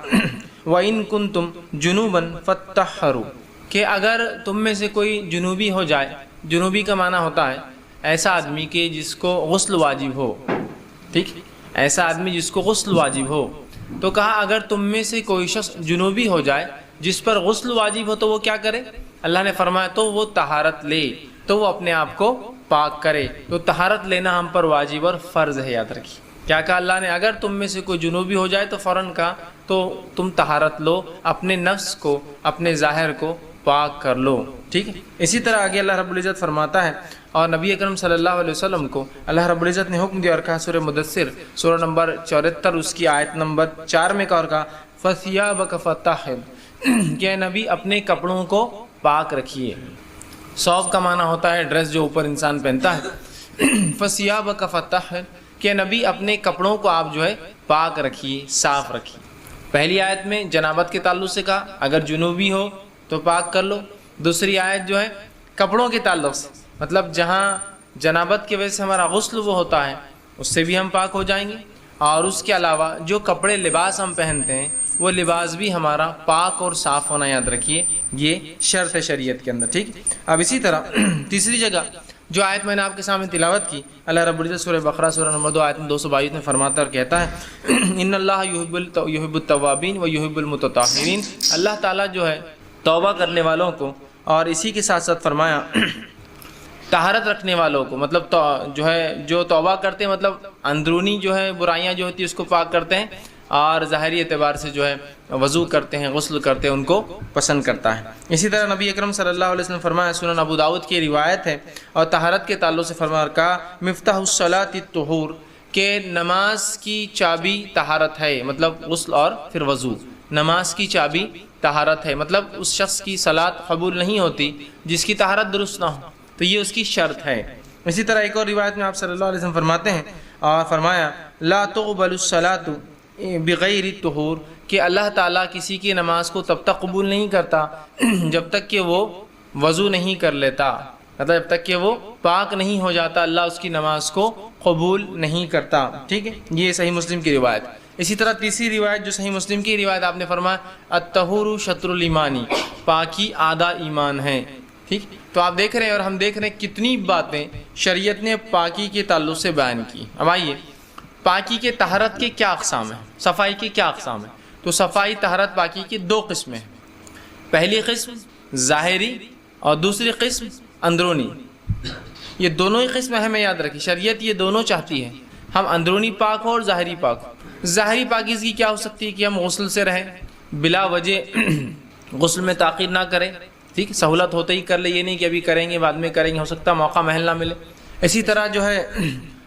وَإِن كُنتُمْ جُنُوبًا فَاتَّطَّهَّرُوا، کہ اگر تم میں سے کوئی جنوبی ہو جائے. جنوبی کا معنی ہوتا ہے ایسا آدمی کہ جس کو غسل واجب ہو، ٹھیک، ایسا آدمی جس کو غسل واجب ہو. تو کہا اگر تم میں سے کوئی شخص جنوبی ہو جائے جس پر غسل واجب ہو تو وہ کیا کرے؟ اللہ نے فرمایا تو وہ طہارت لے، تو وہ اپنے آپ کو پاک کرے. تو طہارت لینا ہم پر واجب اور فرض ہے. یاد رکھیے، کیا کہا اللہ نے؟ اگر تم میں سے کوئی جنوبی ہو جائے تو فوراً کہا تو تم طہارت لو، اپنے نفس کو، اپنے ظاہر کو پاک کر لو. ٹھیک ہے. اسی طرح آگے اللہ رب العزت فرماتا ہے، اور نبی اکرم صلی اللہ علیہ وسلم کو اللہ رب العزت نے حکم دیا اور کہا سورہ مدثر سورہ نمبر 74 اس کی آیت نمبر 4 میں کہا اور کہا فَثِيَابَكَ فَطَّهِّرْ، کہ نبی اپنے کپڑوں کو پاک رکھیے. ثوب کا معنی ہوتا ہے ڈریس جو اوپر انسان پہنتا ہے. فَثِيَابَكَ فَطَّهِّرْ، کہ نبی اپنے کپڑوں کو آپ جو ہے پاک رکھیے، صاف رکھیے. پہلی آیت میں جنابت کے تعلق سے کہا اگر جنوبی ہو تو پاک کر لو. دوسری آیت جو ہے کپڑوں کے تعلق سے، مطلب جہاں جنابت کی وجہ سے ہمارا غسل وہ ہوتا ہے اس سے بھی ہم پاک ہو جائیں گے، اور اس کے علاوہ جو کپڑے لباس ہم پہنتے ہیں وہ لباس بھی ہمارا پاک اور صاف ہونا. یاد رکھیے یہ شرط ہے شریعت کے اندر. ٹھیک. اب اسی طرح تیسری جگہ جو آیت میں نے آپ کے سامنے تلاوت کی، اللہ رب العزت سورہ بقرہ سورہ نمبر 2 آیت 222 میں فرماتا اور کہتا ہے ان اللہ یحب التوابین و یحب المتطہرین، اللہ تعالیٰ جو ہے توبہ کرنے والوں کو، اور اسی کے ساتھ ساتھ فرمایا طہارت رکھنے والوں کو، مطلب جو ہے جو توبہ کرتے ہیں مطلب اندرونی جو ہے برائیاں جو ہوتی ہیں اس کو پاک کرتے ہیں، اور ظاہری اعتبار سے جو ہے وضو کرتے ہیں، غسل کرتے ہیں، ان کو پسند کرتا ہے. اسی طرح نبی اکرم صلی اللہ علیہ وسلم فرمایا، سنن ابو داؤد کی روایت ہے، اور طہارت کے تعلق سے فرمایا اور کہا مفتاح الصلاۃ الطہور، کہ نماز کی چابی طہارت ہے، مطلب غسل اور پھر وضو. نماز کی چابی طہارت ہے، مطلب اس شخص کی صلاۃ قبول نہیں ہوتی جس کی طہارت درست نہ ہو، تو یہ اس کی شرط ہے. اسی طرح ایک اور روایت میں آپ صلی اللہ علیہ وسلم فرماتے ہیں اور فرمایا لا تقبل الصلاۃ بغیر الطہور، کہ اللہ تعالیٰ کسی کی نماز کو تب تک قبول نہیں کرتا جب تک کہ وہ وضو نہیں کر لیتا، مطلب جب تک کہ وہ پاک نہیں ہو جاتا اللہ اس کی نماز کو قبول نہیں کرتا. ٹھیک ہے. یہ صحیح مسلم کی روایت. اسی طرح تیسری روایت جو صحیح مسلم کی روایت آپ نے فرمایا الطہور شطر الایمانی، پاکی آدھا ایمان ہے. ٹھیک. تو آپ دیکھ رہے ہیں اور ہم دیکھ رہے ہیں کتنی باتیں شریعت نے پاکی کے تعلق سے بیان کی. اب آئیے پاکی کے طہارت کے کیا اقسام ہیں، صفائی کے کیا اقسام ہیں. تو صفائی طہارت پاکی کی 2 قسمیں ہیں. پہلی قسم ظاہری اور دوسری قسم اندرونی. یہ دونوں ہی قسم ہمیں یاد رکھی، شریعت یہ دونوں چاہتی ہے، ہم اندرونی پاک ہو اور ظاہری پاک ہو. ظاہری پاکیزگی کیا ہو سکتی ہے کہ ہم غسل سے رہیں، بلا وجہ غسل میں تاخیر نہ کریں. ٹھیک. سہولت ہوتے ہی کر لے، یہ نہیں کہ ابھی کریں گے بعد میں کریں گے، ہو سکتا موقع محل نہ ملے. اسی طرح جو ہے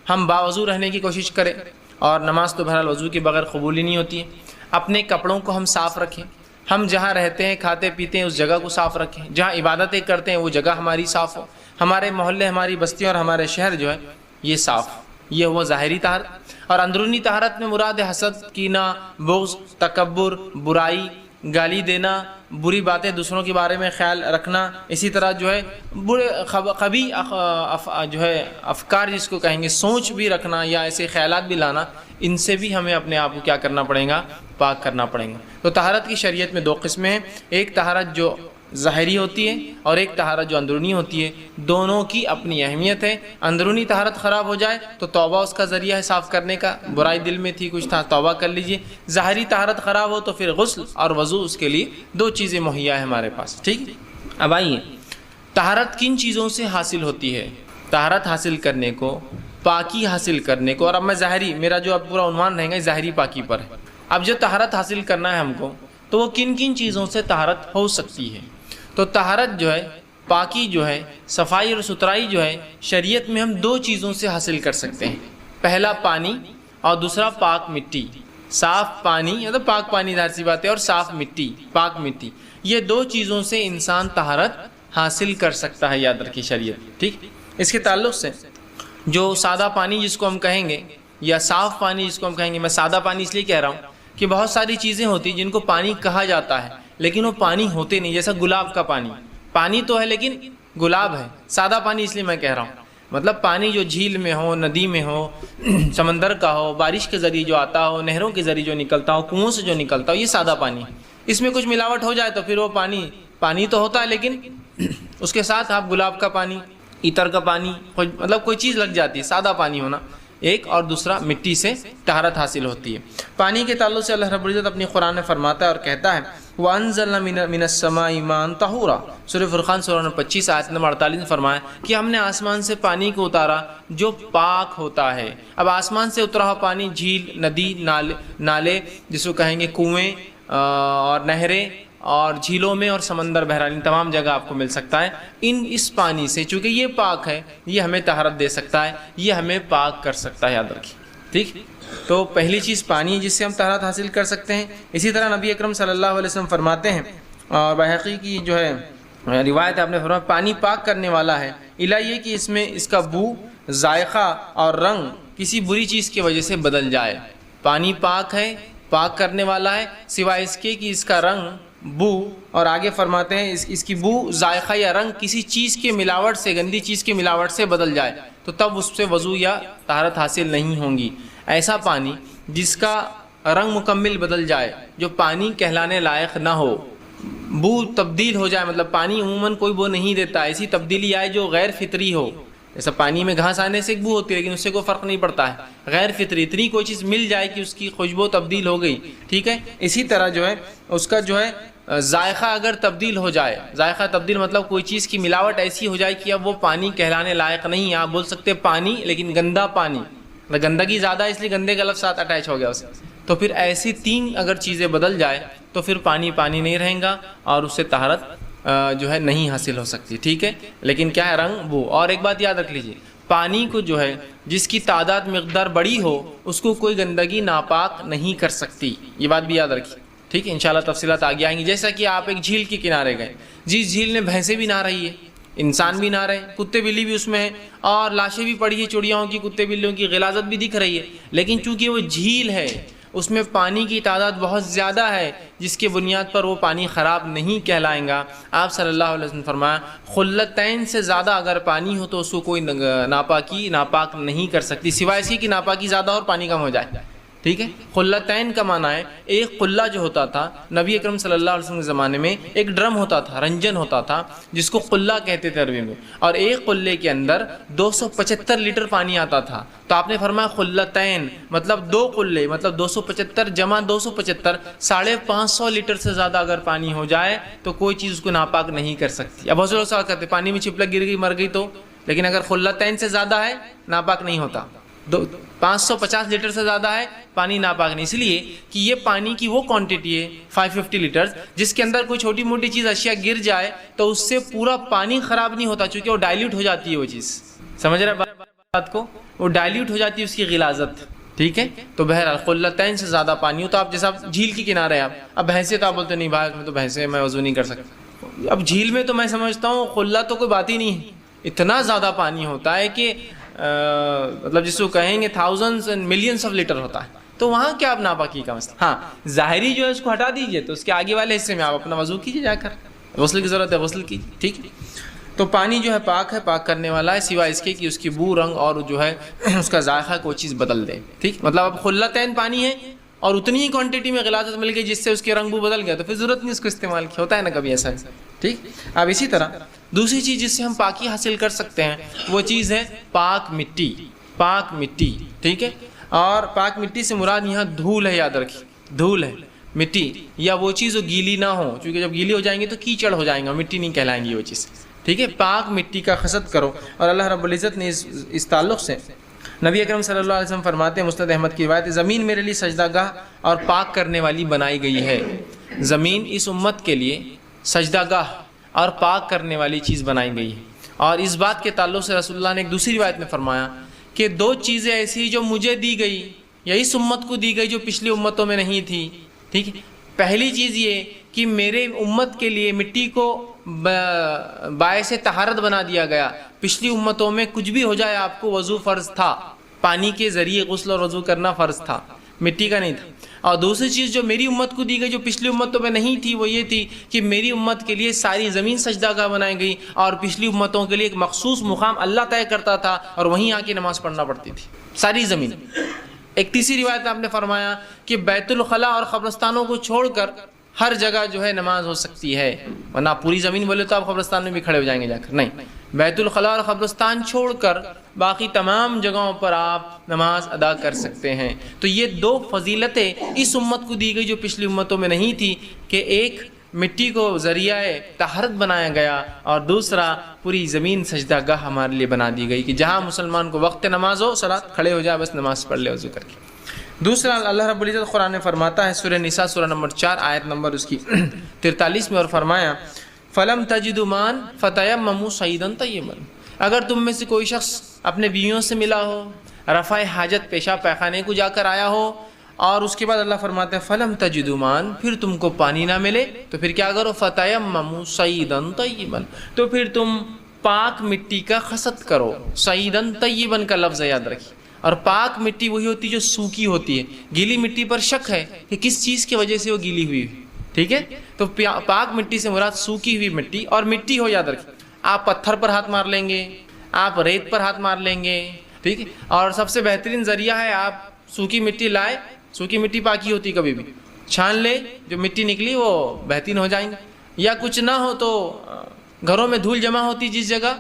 ہم باوضو رہنے کی کوشش کریں، اور نماز تو بہرحال وضو کے بغیر قبول ہی نہیں ہوتی ہے. اپنے کپڑوں کو ہم صاف رکھیں، ہم جہاں رہتے ہیں کھاتے پیتے ہیں اس جگہ کو صاف رکھیں، جہاں عبادتیں کرتے ہیں وہ جگہ ہماری صاف ہو، ہمارے محلے ہماری بستیاں اور ہمارے شہر جو ہے یہ صاف. یہ ہوا ظاہری طہارت. اور اندرونی طہارت میں مراد حسد، کینہ، بغض، تکبر، برائی، گالی دینا، بری باتیں دوسروں کے بارے میں خیال رکھنا، اسی طرح جو ہے برے قبیح جو ہے افکار جس کو کہیں گے، سوچ بھی رکھنا یا ایسے خیالات بھی لانا، ان سے بھی ہمیں اپنے آپ کو کیا کرنا پڑے گا، پاک کرنا پڑے گا. تو طہارت کی شریعت میں 2 قسمیں ہیں. ایک طہارت جو ظاہری ہوتی ہے اور ایک طہارت جو اندرونی ہوتی ہے. دونوں کی اپنی اہمیت ہے. اندرونی طہارت خراب ہو جائے تو توبہ اس کا ذریعہ ہے صاف کرنے کا، برائی دل میں تھی کچھ تھا توبہ کر لیجئے. ظاہری طہارت خراب ہو تو پھر غسل اور وضو، اس کے لیے دو چیزیں مہیا ہے ہمارے پاس. ٹھیک. اب آئیے طہارت کن چیزوں سے حاصل ہوتی ہے؟ طہارت حاصل کرنے کو، پاکی حاصل کرنے کو، اور اب میں ظاہری، میرا جو اب پورا عنوان رہے گا ظاہری پاکی پر ہے. اب جو طہارت حاصل کرنا ہے ہم کو، تو وہ کن کن چیزوں سے طہارت ہو سکتی ہے؟ تو طہارت جو ہے، پاکی جو ہے، صفائی اور ستھرائی جو ہے، شریعت میں ہم دو چیزوں سے حاصل کر سکتے ہیں. پہلا پانی اور دوسرا پاک مٹی. صاف پانی مطلب پاک پانی ظاہر سی بات ہے، اور صاف مٹی پاک مٹی. یہ دو چیزوں سے انسان طہارت حاصل کر سکتا ہے، یاد رکھیے شریعت. ٹھیک. اس کے تعلق سے جو سادہ پانی جس کو ہم کہیں گے، یا صاف پانی جس کو ہم کہیں گے، میں سادہ پانی اس لیے کہہ رہا ہوں کہ بہت ساری چیزیں ہوتی ہیں جن کو پانی کہا جاتا ہے لیکن وہ پانی ہوتے نہیں. جیسا گلاب کا پانی، پانی تو ہے لیکن گلاب ہے. سادہ پانی اس لیے میں کہہ رہا ہوں، مطلب پانی جو جھیل میں ہو، ندی میں ہو، سمندر کا ہو، بارش کے ذریعے جو آتا ہو، نہروں کے ذریعے جو نکلتا ہو، کنووں سے جو نکلتا ہو، یہ سادہ پانی. اس میں کچھ ملاوٹ ہو جائے تو پھر وہ پانی تو ہوتا ہے لیکن اس کے ساتھ آپ گلاب کا پانی، عطر کا پانی، مطلب کوئی چیز لگ جاتی ہے. سادہ پانی ہونا ایک، اور دوسرا مٹی سے طہارت حاصل ہوتی ہے. پانی کے تعلق سے اللہ رب العزت اپنی قرآن میں فرماتا ہے اور کہتا ہے وَأَنزَلْنَا مِنَ السَّمَاءِ مَاءً طَهُورًا. سورہ فرقان سورہ نمبر 25 آیت نمبر 48 میں فرمایا کہ ہم نے آسمان سے پانی کو اتارا جو پاک ہوتا ہے. اب آسمان سے اترا ہوا پانی جھیل، ندی، نالے جس کو کہیں گے، کنویں اور نہریں اور جھیلوں میں اور سمندر، بحرین، تمام جگہ آپ کو مل سکتا ہے. اس پانی سے چونکہ یہ پاک ہے، یہ ہمیں طہارت دے سکتا ہے، یہ ہمیں پاک کر سکتا ہے. یاد رکھیے. ٹھیک. تو پہلی چیز پانی ہے جس سے ہم طہارت حاصل کر سکتے ہیں. اسی طرح نبی اکرم صلی اللہ علیہ وسلم فرماتے ہیں، اور بحقی کی جو ہے روایت آپ نے فرمایا، پانی پاک کرنے والا ہے، الا یہ کہ اس میں اس کا بو، ذائقہ اور رنگ کسی بری چیز کی وجہ سے بدل جائے. پانی پاک ہے، پاک کرنے والا ہے، سوائے اس کے کہ اس کا رنگ، بو، اور آگے فرماتے ہیں اس کی بو، ذائقہ یا رنگ کسی چیز کے ملاوٹ سے، گندی چیز کی ملاوٹ سے بدل جائے تو تب اس سے وضو یا طہارت حاصل نہیں ہوں گی. ایسا پانی جس کا رنگ مکمل بدل جائے، جو پانی کہلانے لائق نہ ہو، بو تبدیل ہو جائے، مطلب پانی عموماً کوئی بو نہیں دیتا، ایسی تبدیلی آئے جو غیر فطری ہو. جیسا پانی میں گھاس آنے سے ایک بو ہوتی ہے لیکن اس سے کوئی فرق نہیں پڑتا ہے، غیر فطری اتنی کوئی چیز مل جائے کہ اس کی خوشبو تبدیل ہو گئی. ٹھیک ہے. اسی طرح جو ہے اس کا جو ہے ذائقہ اگر تبدیل ہو جائے، ذائقہ تبدیل مطلب کوئی چیز کی ملاوٹ ایسی ہو جائے کہ اب وہ پانی کہلانے لائق نہیں. آپ بول سکتے پانی لیکن گندا پانی، گندگی زیادہ ہے اس لیے گندے کا لفظ ساتھ اٹیچ ہو گیا اسے. تو پھر ایسی تین اگر چیزیں بدل جائے تو پھر پانی نہیں رہیں گا اور اس سے طہارت جو ہے نہیں حاصل ہو سکتی. ٹھیک ہے. لیکن کیا ہے؟ رنگ، بو. اور ایک بات یاد رکھ لیجیے، پانی کو جو ہے جس کی تعداد مقدار بڑی ہو اس کو کوئی گندگی ناپاک نہیں کر سکتی. یہ بات بھی یاد رکھیے. ٹھیک ہے. انشاءاللہ تفصیلات آگے آئیں گی. جیسا کہ آپ ایک جھیل کے کنارے گئے، جس جھیل میں بھینسیں بھی نہا رہی ہے، انسان بھی نہا رہے ہیں، کتے بلی بھی اس میں ہیں، اور لاشیں بھی پڑی ہیں چڑیاؤں کی، کتے بلیوں کی غلاظت بھی دکھ رہی ہے، لیکن چونکہ وہ جھیل ہے اس میں پانی کی تعداد بہت زیادہ ہے جس کے بنیاد پر وہ پانی خراب نہیں کہلائیں گا. آپ صلی اللہ علیہ وسلم فرمایا خلتین سے زیادہ اگر پانی ہو تو اس کو کوئی ناپاک نہیں کر سکتی، سوائے اسی کی ناپاکی زیادہ اور پانی کم ہو جائے. ٹھیک ہے. خلتین کا معنی ہے ایک قلہ جو ہوتا تھا نبی اکرم صلی اللہ علیہ وسلم کے زمانے میں، ایک ڈرم ہوتا تھا، رنجن ہوتا تھا جس کو قلہ کہتے تھے عربی میں، اور ایک قلے کے اندر 275 لیٹر پانی آتا تھا. تو آپ نے فرمایا خلتین مطلب دو قلے، مطلب 275 جمع 275، 550 لیٹر سے زیادہ اگر پانی ہو جائے تو کوئی چیز اس کو ناپاک نہیں کر سکتی. اب بہت سے لوگ سوال کرتے پانی میں چھپلک گر گئی مر گئی تو، لیکن اگر خلتین سے زیادہ ہے ناپاک نہیں ہوتا. 550 لیٹر سے زیادہ ہے پانی ناپاک نہیں، اس لیے کہ یہ پانی کی وہ کوانٹٹی ہے 550 لیٹر جس کے اندر کوئی چھوٹی موٹی چیز اشیاء گر جائے تو اس سے پورا پانی خراب نہیں ہوتا، چونکہ وہ ڈائلیوٹ ہو جاتی ہے وہ چیز. سمجھ رہے بات کو؟ وہ ڈائلیوٹ ہو جاتی ہے اس کی غلاظت. ٹھیک ہے. تو بہرحال قلتین سے زیادہ پانی ہو تو آپ جیسا جھیل کے کنارے آپ اب بھینسیں تو آپ بولتے نہیں بھائی میں تو بھینسیں میں وضو نہیں کر سکتا. اب جھیل میں تو میں سمجھتا ہوں قلہ تو کوئی بات ہی نہیں ہے، اتنا زیادہ پانی ہوتا ہے کہ مطلب جس کو کہیں گے thousands and millions of liter ہوتا ہے. تو وہاں کیا آپ ناپاکی کا مسئلہ؟ ہاں ظاہری جو ہے اس کو ہٹا دیجئے، تو اس کے آگے والے حصے میں آپ اپنا وضو کیجئے، جا کر غسل کی ضرورت ہے غسل کیجئے. ٹھیک ہے. تو پانی جو ہے پاک ہے، پاک کرنے والا ہے، سوائے اس کے کہ اس کی بو، رنگ اور جو ہے اس کا ذائقہ کوئی چیز بدل دے. ٹھیک. مطلب اب خلتین پانی ہے اور اتنی ہی کوانٹٹی میں غلاظت مل گئی جس سے اس کے رنگ بو بدل گیا تو پھر ضرورت نہیں اس کو استعمال کی. ہوتا ہے نا کبھی ایسا. ٹھیک. اب اسی طرح دوسری چیز جس سے ہم پاکی حاصل کر سکتے ہیں وہ چیز ہے پاک مٹی. پاک مٹی. ٹھیک ہے. اور پاک مٹی سے مراد یہاں دھول ہے, یاد رکھیے, دھول ہے, مٹی, یا وہ چیز جو گیلی نہ ہو, کیونکہ جب گیلی ہو جائیں گی تو کیچڑ ہو جائیں گا, مٹی نہیں کہلائیں گی وہ چیز. ٹھیک ہے. پاک مٹی کا قصد کرو. اور اللہ رب العزت نے اس تعلق سے نبی اکرم صلی اللہ علیہ وسلم فرماتے ہیں, مسند احمد کی روایت, زمین میرے لیے سجدہ گاہ اور پاک کرنے والی بنائی گئی ہے. زمین اس امت کے لیے سجدہ گاہ اور پاک کرنے والی چیز بنائی گئی ہے. اور اس بات کے تعلق سے رسول اللہ نے ایک دوسری روایت میں فرمایا کہ دو چیزیں ایسی جو مجھے دی گئی یا اس امت کو دی گئی جو پچھلی امتوں میں نہیں تھی. ٹھیک ہے. پہلی چیز یہ کہ میرے امت کے لیے مٹی کو باعث طہارت بنا دیا گیا. پچھلی امتوں میں کچھ بھی ہو جائے آپ کو وضو فرض تھا, پانی کے ذریعے غسل اور وضو کرنا فرض تھا, مٹی کا نہیں تھا. اور دوسری چیز جو میری امت کو دی گئی جو پچھلی امتوں میں نہیں تھی وہ یہ تھی کہ میری امت کے لیے ساری زمین سجدہ گاہ بنائی گئی, اور پچھلی امتوں کے لیے ایک مخصوص مقام اللہ طے کرتا تھا اور وہیں آ کے نماز پڑھنا پڑتی تھی, ساری زمین. ایک تیسری روایت میں آپ نے فرمایا کہ بیت الخلاء اور قبرستانوں کو چھوڑ کر ہر جگہ جو ہے نماز ہو سکتی ہے, ورنہ پوری زمین بولے تو آپ قبرستان میں بھی کھڑے ہو جائیں گے جا کر. نہیں, بیت الخلاء اور قبرستان چھوڑ کر باقی تمام جگہوں پر آپ نماز ادا کر سکتے ہیں. تو یہ دو فضیلتیں اس امت کو دی گئی جو پچھلی امتوں میں نہیں تھی, کہ ایک مٹی کو ذریعہ طہارت بنایا گیا اور دوسرا پوری زمین سجدہ گاہ ہمارے لیے بنا دی گئی کہ جہاں مسلمان کو وقت نماز ہو صلاۃ کھڑے ہو جائے, بس نماز پڑھ لے وضو کر کے. دوسرا اللہ رب العزت قرآن میں فرماتا ہے سورہ نساء سورہ نمبر 4 آیت نمبر اس کی 43 میں, اور فرمایا فلم تجدوا ماء فتیمموا صعیدا طیبا. اگر تم میں سے کوئی شخص اپنے بیویوں سے ملا ہو, رفع حاجت پیشاب پیخانے کو جا کر آیا ہو, اور اس کے بعد اللہ فرماتا ہے فلم تجدوا ماء, پھر تم کو پانی نہ ملے تو پھر کیا کرو, فتیمموا صعیدا طیبا, تو پھر تم پاک مٹی کا قصد کرو. صعیدا طیبا کا لفظ یاد رکھیے. اور پاک مٹی وہی ہوتی ہے جو سوکھی ہوتی ہے. گیلی مٹی پر شک ہے کہ کس چیز کی وجہ سے وہ گیلی ہوئی. ٹھیک ہے. تو پاک مٹی سے مراد سوکھی ہوئی مٹی, اور مٹی ہو یاد رکھیں. آپ پتھر پر ہاتھ مار لیں گے, آپ ریت پر ہاتھ مار لیں گے. ٹھیک ہے. اور سب سے بہترین ذریعہ ہے آپ سوکھی مٹی لائے, سوکھی مٹی پاکی ہوتی کبھی بھی, چھان لے, جو مٹی نکلی وہ بہترین ہو جائیں گے. یا کچھ نہ ہو تو گھروں میں دھول جمع ہوتی جس جگہ,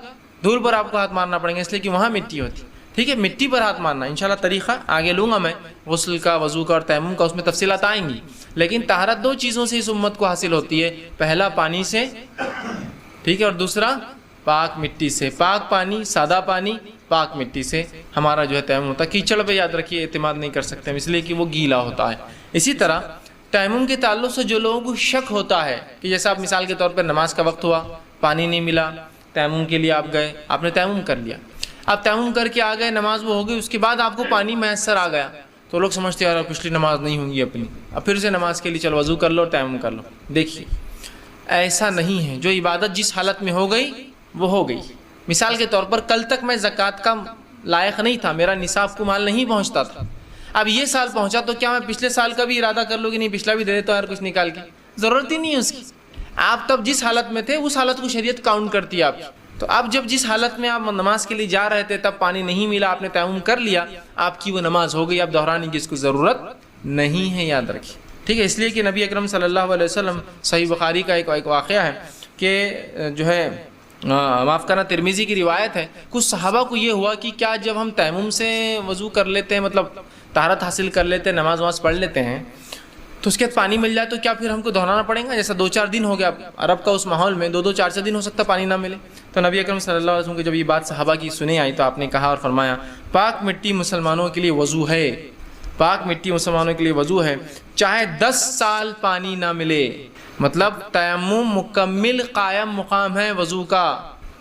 دھول پر آپ کو ہاتھ مارنا پڑیں گا اس لیے کہ وہاں مٹی ہوتی. ٹھیک ہے. مٹی پر ہاتھ مارنا انشاءاللہ طریقہ آگے لوں گا میں, غسل کا, وضو کا اور تیمم کا, اس میں تفصیلات آئیں گی. لیکن طہارت دو چیزوں سے اس امت کو حاصل ہوتی ہے, پہلا پانی سے, ٹھیک ہے, اور دوسرا پاک مٹی سے. پاک پانی, سادہ پانی, پاک مٹی سے ہمارا جو ہے تیمم ہوتا ہے. کیچڑ پہ یاد رکھیے اعتماد نہیں کر سکتے ہم, اس لیے کہ وہ گیلا ہوتا ہے. اسی طرح تیمم کے تعلق سے جو لوگوں کو شک ہوتا ہے کہ جیسا آپ مثال کے طور پر نماز کا وقت ہوا, پانی نہیں ملا, تیمم کے لیے آپ گئے, آپ نے تیمم کر لیا, آپ تیمم کر کے آ گئے, نماز وہ ہو گئی, اس کے بعد آپ کو پانی میسر آ گیا, تو لوگ سمجھتے ہیں یار پچھلی نماز نہیں ہوگی اپنی, اب پھر سے نماز کے لیے چلو وضو کر لو, تیمم کر لو. دیکھیے ایسا نہیں ہے. جو عبادت جس حالت میں ہو گئی وہ ہو گئی. مثال کے طور پر کل تک میں زکوٰۃ کا لائق نہیں تھا, میرا نصاب کو مال نہیں پہنچتا تھا, اب یہ سال پہنچا تو کیا میں پچھلے سال کا بھی ارادہ کر لوں کہ نہیں پچھلا بھی دے دیتا ہوں یار کچھ نکال کے؟ ضرورت ہی نہیں ہے اس کی. آپ تب جس حالت میں تھے اس حالت کو شریعت کاؤنٹ کرتی ہے آپ. تو اب جب جس حالت میں آپ نماز کے لیے جا رہے تھے تب پانی نہیں ملا, آپ نے تیمم کر لیا, آپ کی وہ نماز ہو گئی, آپ دہرانے کی اس کو ضرورت نہیں ہے, یاد رکھیے. ٹھیک ہے. اس لیے کہ نبی اکرم صلی اللہ علیہ وسلم, صحیح بخاری کا ایک واقعہ ہے کہ جو ہے معاف کرنا ترمذی کی روایت ہے, کچھ صحابہ کو یہ ہوا کہ کیا جب ہم تیمم سے وضو کر لیتے ہیں, مطلب طہارت حاصل کر لیتے ہیں, نماز پڑھ لیتے ہیں, تو اس کے بعد پانی مل جائے تو کیا پھر ہم کو دہرانا پڑے گا؟ جیسا 2-4 دن ہو گیا عرب کا اس ماحول میں, 2-4 دن ہو سکتا پانی نہ ملے. تو نبی اکرم صلی اللہ علیہ وسلم کو جب یہ بات صحابہ کی سنی آئی تو آپ نے کہا اور فرمایا پاک مٹی مسلمانوں کے لیے وضو ہے, پاک مٹی مسلمانوں کے لیے وضو ہے, چاہے 10 سال پانی نہ ملے. مطلب تیمم مکمل قائم مقام ہے وضو کا.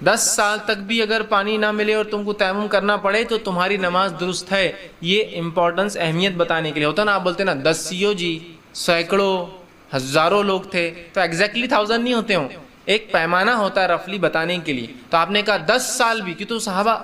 10 سال تک بھی اگر پانی نہ ملے اور تم کو تیمم کرنا پڑے تو تمہاری نماز درست ہے. یہ امپورٹنس, اہمیت بتانے کے لیے ہوتا نا. آپ بولتے نا 10 CO جی, سینکڑوں ہزاروں لوگ تھے, تو ایگزیکٹلی 1000 نہیں ہوتے ہوں, ایک پیمانہ ہوتا ہے رفلی بتانے کے لیے. تو آپ نے کہا 10 سال بھی, کہ تو صحابہ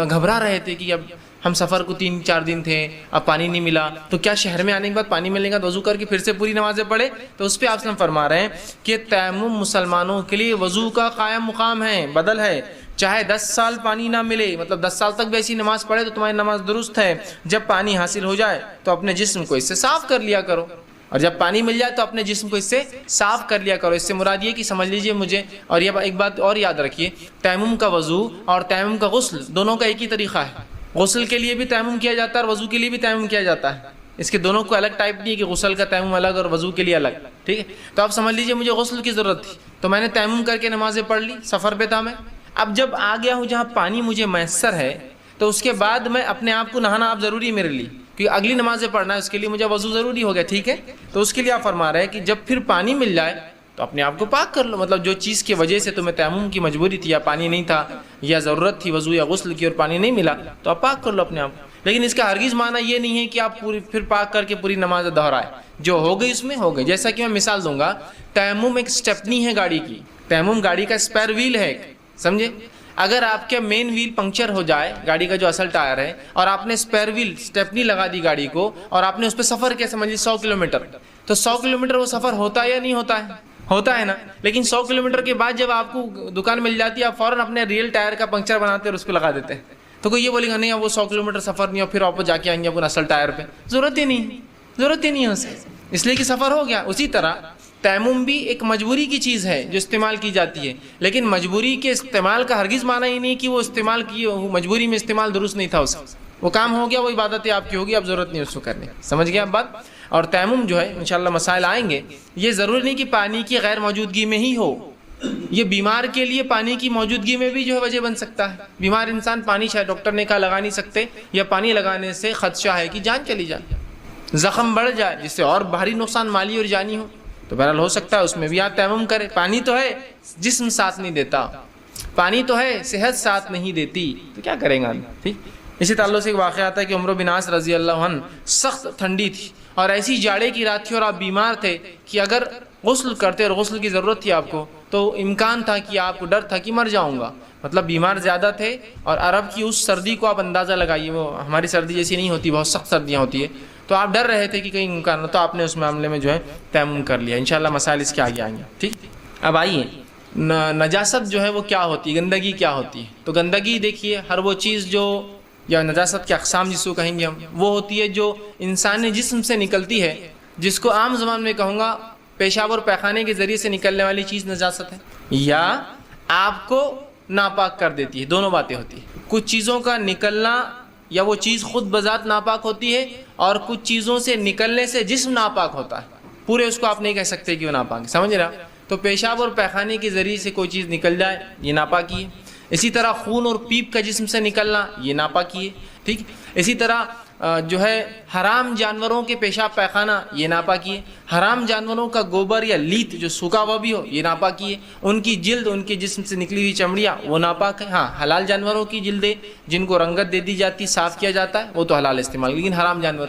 گھبرا رہے تھے کہ اب ہم سفر کو 3-4 دن تھے, اب پانی نہیں ملا, تو کیا شہر میں آنے کے بعد پانی ملنے کا وضو کر کے پھر سے پوری نمازیں پڑھے؟ تو اس پہ آپ فرما رہے ہیں کہ تیمم مسلمانوں کے لیے وضو کا قائم مقام ہے, بدل ہے. چاہے 10 سال پانی نہ ملے، مطلب 10 سال تک بھی ایسی نماز پڑھے تو تمہاری نماز درست ہے۔ جب پانی حاصل ہو جائے تو اپنے جسم کو اس سے صاف کر لیا کرو، اور جب پانی مل جائے تو اپنے جسم کو اس سے صاف کر لیا کرو۔ اس سے مراد یہ کہ سمجھ لیجئے مجھے، اور یہ ایک بات اور یاد رکھیے، تیمم کا وضو اور تیمم کا غسل دونوں کا ایک ہی طریقہ ہے۔ غسل کے لیے بھی تیمم کیا جاتا ہے اور وضو کے لیے بھی تیمم کیا جاتا ہے، اس کے دونوں کو الگ ٹائپ نہیں ہے کہ غسل کا تیمم الگ اور وضو کے لیے الگ، ٹھیک ہے؟ تو آپ سمجھ لیجئے مجھے غسل کی ضرورت تھی تو میں نے تیمم کر کے نمازیں پڑھ لی، سفر پہ تھا میں، اب جب آ گیا ہوں جہاں پانی مجھے میسر ہے تو اس کے بعد میں اپنے آپ کو نہانا آپ ضروری ہے میرے لیے، کیونکہ اگلی نمازیں پڑھنا ہے، اس کے لیے مجھے وضو ضروری ہو گیا، ٹھیک ہے؟ تو اس کے لیے آپ فرما رہے ہیں کہ جب پھر پانی مل جائے تو اپنے آپ کو پاک کر لو، مطلب جو چیز کی وجہ سے تمہیں تیمم کی مجبوری تھی، یا پانی نہیں تھا یا ضرورت تھی وضو یا غسل کی اور پانی نہیں ملا تو آپ پاک کر لو اپنے آپ۔ لیکن اس کا ہرگز معنی یہ نہیں ہے کہ آپ پھر پاک کر کے پوری نماز دہرائے، جو ہو گئی اس میں ہو گئی۔ جیسا کہ میں مثال دوں گا، تیمم ایک سٹیپنی ہے گاڑی کی، تیمم گاڑی کا اسپیئر ویل ہے، سمجھے؟ اگر آپ کے مین ویل پنکچر ہو جائے، گاڑی کا جو اصل ٹائر ہے، اور آپ نے اسپیئر ویل سٹیپنی لگا دی گاڑی کو اور آپ نے اس پہ سفر کیا، سمجھیے 100 کلومیٹر، تو 100 کلومیٹر وہ سفر ہوتا ہے یا نہیں ہوتا ہے؟ ہوتا ہے نا۔ لیکن 100 کلومیٹر کے بعد جب آپ کو دکان مل جاتی ہے آپ فوراً اپنے ریل ٹائر کا پنکچر بناتے ہیں اور اس پہ لگا دیتے ہیں، تو کوئی یہ بولے گا نہیں اب وہ 100 کلومیٹر سفر نہیں، اور پھر آپ جا کے آئیں گے اپنے اصل ٹائر پہ، ضرورت ہی نہیں ہے اسے، اس لیے کہ سفر ہو گیا۔ اسی طرح تیمم بھی ایک مجبوری کی چیز ہے جو استعمال کی جاتی ہے، لیکن مجبوری کے استعمال کا ہرگز معنی ہی نہیں کہ وہ استعمال کی مجبوری میں استعمال درست نہیں تھا، اس وہ کام ہو گیا، وہ عبادت آپ کی ہوگی، اب ضرورت نہیں اس کو کرنے، سمجھ گئے آپ بات؟ اور تیمم جو ہے انشاءاللہ مسائل آئیں گے، یہ ضروری نہیں کہ پانی کی غیر موجودگی میں ہی ہو، یہ بیمار کے لیے پانی کی موجودگی میں بھی جو ہے وجہ بن سکتا ہے۔ بیمار انسان پانی شاید ڈاکٹر نے کہا لگا نہیں سکتے، یا پانی لگانے سے خدشہ ہے کہ جان چلی جائے، زخم بڑھ جائے، جس سے اور بھاری نقصان مالی اور جانی ہو، تو بہرحال ہو سکتا ہے اس میں بھی آپ تیمم کریں۔ پانی تو ہے جسم ساتھ نہیں دیتا، پانی تو ہے صحت ساتھ نہیں دیتی، تو کیا کریں گا؟ ٹھیک۔ اسی تعلق سے ایک واقعہ آتا ہے کہ عمرو بن عاص رضی اللہ عنہ، سخت ٹھنڈی تھی اور ایسی جاڑے کی رات تھی اور آپ بیمار تھے کہ اگر غسل کرتے اور غسل کی ضرورت تھی آپ کو تو امکان تھا کہ آپ کو ڈر تھا کہ مر جاؤں گا، مطلب بیمار زیادہ تھے، اور عرب کی اس سردی کو آپ اندازہ لگائیے، وہ ہماری سردی جیسی نہیں ہوتی، بہت سخت سردیاں ہوتی ہے، تو آپ ڈر رہے تھے کہ کہیں امکان، تو آپ نے اس معاملے میں جو ہے تیمم کر لیا۔ انشاءاللہ مسائل اس کے آگے آئیں گے، ٹھیک۔ اب آئیے نجاست جو ہے وہ کیا ہوتی ہے، گندگی کیا ہوتی ہے؟ تو گندگی دیکھیے، ہر وہ چیز جو، یا نجاست کے اقسام جس کو کہیں گے ہم، وہ ہوتی ہے جو انسانی جسم سے نکلتی ہے، جس کو عام زبان میں کہوں گا پیشاب اور پیخانے کے ذریعے سے نکلنے والی چیز نجاست ہے، یا آپ کو ناپاک کر دیتی ہے، دونوں باتیں ہوتی ہیں۔ کچھ چیزوں کا نکلنا یا وہ چیز خود بذات ناپاک ہوتی ہے، اور کچھ چیزوں سے نکلنے سے جسم ناپاک ہوتا ہے، پورے اس کو آپ نہیں کہہ سکتے کہ وہ ناپاک ہے، سمجھ رہا؟ تو پیشاب اور پیخانے کے ذریعے سے کوئی چیز نکل جائے یہ ناپاکی ہے۔ اسی طرح خون اور پیپ کا جسم سے نکلنا یہ ناپاکی ہے، ٹھیک۔ اسی طرح جو ہے حرام جانوروں کے پیشاب پیخانہ یہ ناپاکی ہے، حرام جانوروں کا گوبر یا لیت جو سوکھا ہوا بھی ہو یہ ناپاکی ہے، ان کی جلد، ان کے جسم سے نکلی ہوئی چمڑیاں وہ ناپاک ہے۔ ہاں حلال جانوروں کی جلدیں جن کو رنگت دے دی جاتی، صاف کیا جاتا ہے، وہ تو حلال استعمال، لیکن حرام جانور،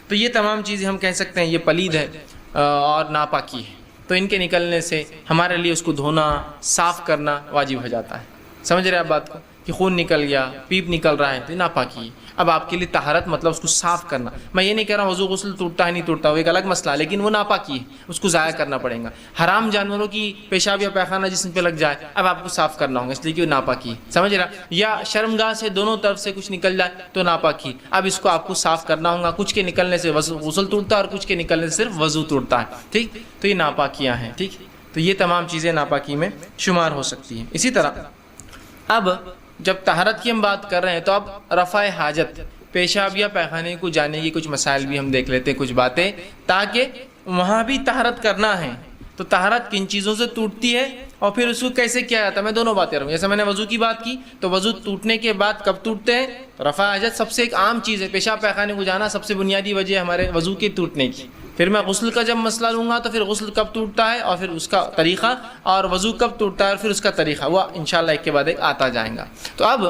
تو یہ تمام چیزیں ہم کہہ سکتے ہیں یہ پلید ہے اور ناپاکی ہے، تو ان کے نکلنے سے ہمارے لیے اس کو دھونا، صاف کرنا واجب ہو جاتا ہے۔ سمجھ رہے آپ بات کو کہ خون نکل گیا، پیپ نکل رہا ہے تو یہ ناپاکی ہے۔ اب آپ کے لیے طہارت مطلب اس کو صاف کرنا، میں یہ نہیں کہہ رہا ہوں وضو غسل ٹوٹتا ہے نہیں ٹوٹتا، وہ ایک الگ مسئلہ، لیکن وہ ناپاکی ہے، اس کو ضائع کرنا پڑے گا۔ حرام جانوروں کی پیشاب یا پیخانہ جسم پہ لگ جائے اب آپ کو صاف کرنا ہوگا، اس لیے کہ وہ ناپاکی ہے، سمجھ رہا؟ یا شرمگاہ سے دونوں طرف سے کچھ نکل جائے تو ناپاکی، اب اس کو آپ کو صاف کرنا ہوگا۔ کچھ کے نکلنے سے غسل ٹوٹتا ہے اور کچھ کے نکلنے سے صرف وضو ٹوٹتا ہے، ٹھیک۔ تو یہ ناپاکیاں ہیں، ٹھیک۔ تو یہ تمام چیزیں ناپاکی میں شمار ہو سکتی ہیں۔ اسی طرح اب جب طہارت کی ہم بات کر رہے ہیں تو اب رفع حاجت، پیشاب یا پیخانے کو جانے کی کچھ مسائل بھی ہم دیکھ لیتے ہیں، کچھ باتیں، تاکہ وہاں بھی طہارت کرنا ہے تو طہارت کن چیزوں سے ٹوٹتی ہے اور پھر اس کو کیسے کیا جاتا ہے۔ میں دونوں باتیں رہوں، جیسے میں نے وضو کی بات کی تو وضو ٹوٹنے کے بعد کب ٹوٹتے ہیں، رفع حاجت سب سے ایک عام چیز ہے، پیشاب پیخانے کو جانا سب سے بنیادی وجہ ہے ہمارے وضو کے ٹوٹنے کی۔ پھر میں غسل کا جب مسئلہ لوں گا تو پھر غسل کب ٹوٹتا ہے اور پھر اس کا طریقہ، اور وضو کب ٹوٹتا ہے اور پھر اس کا طریقہ، وہ انشاءاللہ ایک کے بعد ایک آتا جائیں گا۔ تو اب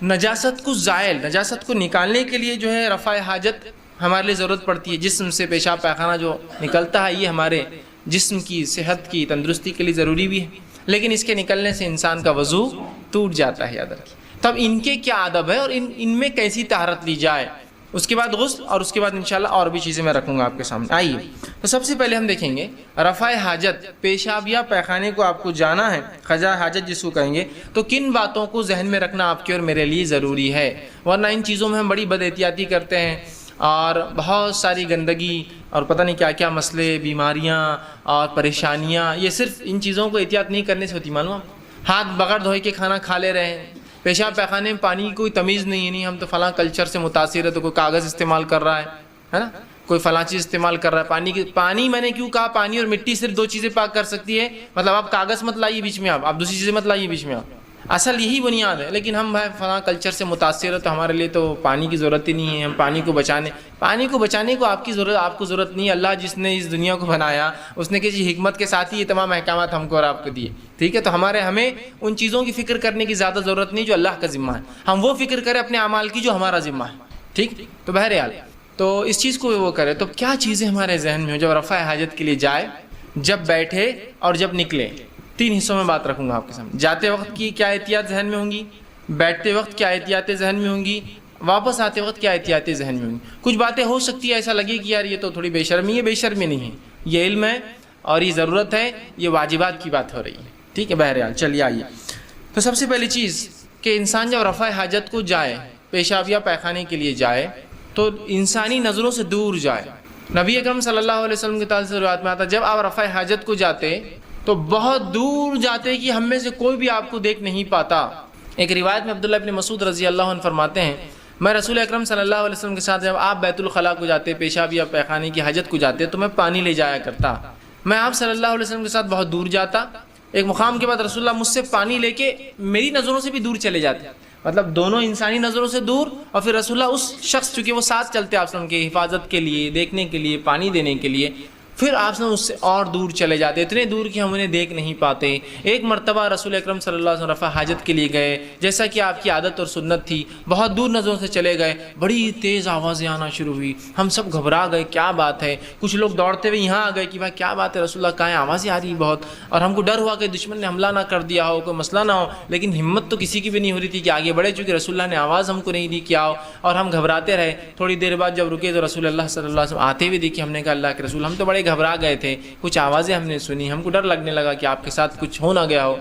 نجاست کو زائل، نجاست کو نکالنے کے لیے جو ہے رفع حاجت ہمارے لیے ضرورت پڑتی ہے۔ جسم سے پیشاب پیخانہ جو نکلتا ہے یہ ہمارے جسم کی صحت کی تندرستی کے لیے ضروری بھی ہے، لیکن اس کے نکلنے سے انسان کا وضو ٹوٹ جاتا ہے، یاد رکھیے۔ تب ان کے کیا ادب ہے اور ان میں کیسی طہارت لی جائے، اس کے بعد غسل، اور اس کے بعد انشاءاللہ اور بھی چیزیں میں رکھوں گا آپ کے سامنے. آئیے تو سب سے پہلے ہم دیکھیں گے رفع حاجت، پیشاب یا پیخانے کو آپ کو جانا ہے، قضاء حاجت جس کو کہیں گے، تو کن باتوں کو ذہن میں رکھنا آپ کے اور میرے لیے ضروری ہے. ورنہ ان چیزوں میں ہم بڑی بد احتیاطی کرتے ہیں اور بہت ساری گندگی اور پتہ نہیں کیا کیا مسئلے، بیماریاں اور پریشانیاں، یہ صرف ان چیزوں کو احتیاط نہیں کرنے سے ہوتی. معلوم، ہاتھ بغیر دھوئے کے کھانا کھا لے رہے ہیں، پیشاب پیخانے میں پانی کی کوئی تمیز نہیں ہے، نہیں ہم تو فلاں کلچر سے متاثر ہے تو کوئی کاغذ استعمال کر رہا ہے نا، کوئی فلاں چیز استعمال کر رہا ہے. پانی میں نے کیوں کہا پانی اور مٹی صرف دو چیزیں پاک کر سکتی ہے، مطلب آپ کاغذ مت لائیے بیچ میں، آپ دوسری چیزیں مت لائیے بیچ میں، اصل یہی بنیاد ہے. لیکن ہم بھائی فلاں کلچر سے متاثر ہے تو ہمارے لیے تو پانی کی ضرورت ہی نہیں ہے، ہم پانی کو بچانے کو آپ کو ضرورت نہیں ہے. اللہ جس نے اس دنیا کو بنایا اس نے کسی حکمت کے ساتھ ہی یہ تمام احکامات ہم کو اور آپ کو دیے. ٹھیک ہے، تو ہمیں ان چیزوں کی فکر کرنے کی زیادہ ضرورت نہیں جو اللہ کا ذمہ ہے، ہم وہ فکر کریں اپنے اعمال کی جو ہمارا ذمہ ہے. ٹھیک، تو بہرحال تو اس چیز کو وہ کرے. تو کیا چیزیں ہمارے ذہن میں ہو جب رفع حاجت کے لیے جائے، جب بیٹھے اور جب نکلے؟ 3 حصوں میں بات رکھوں گا آپ کے سامنے. جاتے وقت کی کیا احتیاط ذہن میں ہوں گی، بیٹھتے وقت کیا احتیاطیں ذہن میں ہوں گی، واپس آتے وقت کیا احتیاطیں ذہن میں ہوں گی. کچھ باتیں ہو سکتی ہے ایسا لگے کہ یار یہ تو تھوڑی بے شرمی ہے، بے شرمی نہیں ہے، یہ علم ہے اور یہ ضرورت ہے، یہ واجبات کی بات ہو رہی ہے. ٹھیک ہے، بہرحال چلیے آئیے. تو سب سے پہلی چیز کہ انسان جب رفع حاجت کو جائے، پیشاب یا پیخانے کے لیے جائے، تو انسانی نظروں سے دور جائے. نبی اکرم صلی اللہ علیہ وسلم کے تعلق سے روایت میں آتا جب آپ رفع حاجت کو جاتے تو بہت دور جاتے کہ ہم میں سے کوئی بھی آپ کو دیکھ نہیں پاتا. ایک روایت میں عبداللہ ابن مسعود رضی اللہ عنہ فرماتے ہیں میں رسول اکرم صلی اللہ علیہ وسلم کے ساتھ جب آپ بیت الخلاء کو جاتے، پیشاب یا پیخانے کی حاجت کو جاتے تو میں پانی لے جایا کرتا. میں آپ صلی اللہ علیہ وسلم کے ساتھ بہت دور جاتا، ایک مقام کے بعد رسول اللہ مجھ سے پانی لے کے میری نظروں سے بھی دور چلے جاتے، مطلب دونوں انسانی نظروں سے دور، اور پھر رسول اللہ اس شخص چونکہ وہ ساتھ چلتے آپ وسلم کی حفاظت کے لیے، دیکھنے کے لیے، پانی دینے کے لیے، پھر آپ سے اس سے اور دور چلے جاتے، اتنے دور کہ ہم انہیں دیکھ نہیں پاتے. ایک مرتبہ رسول اکرم صلی اللہ علیہ وسلم رفع حاجت کے لیے گئے، جیسا کہ آپ کی عادت اور سنت تھی، بہت دور نظروں سے چلے گئے، بڑی تیز آوازیں آنا شروع ہوئی، ہم سب گھبرا گئے کیا بات ہے. کچھ لوگ دوڑتے ہوئے یہاں آ گئے کہ بھائی کیا بات ہے رسول اللہ کہاں ہیں، آوازیں آ رہی بہت، اور ہم کو ڈر ہوا کہ دشمن نے حملہ نہ کر دیا ہو، کوئی مسئلہ نہ ہو. لیکن ہمت تو کسی کی بھی نہیں ہو رہی تھی کہ آگے بڑھے، چونکہ رسول اللہ نے آواز ہم کو نہیں دی کہ آؤ، اور ہم گھبراتے رہے. تھوڑی دیر بعد جب رکے تو رسول اللہ صلی اللہ علیہ وسلم آتے ہوئے دیکھے. ہم نے کہا اللہ کے رسول ہم تو بڑے گھبرا گئے تھے، کچھ آوازیں ہم نے سنی، ہم کو ڈر لگنے لگا کہ آپ کے ساتھ کچھ ہو نہ گیا ہو.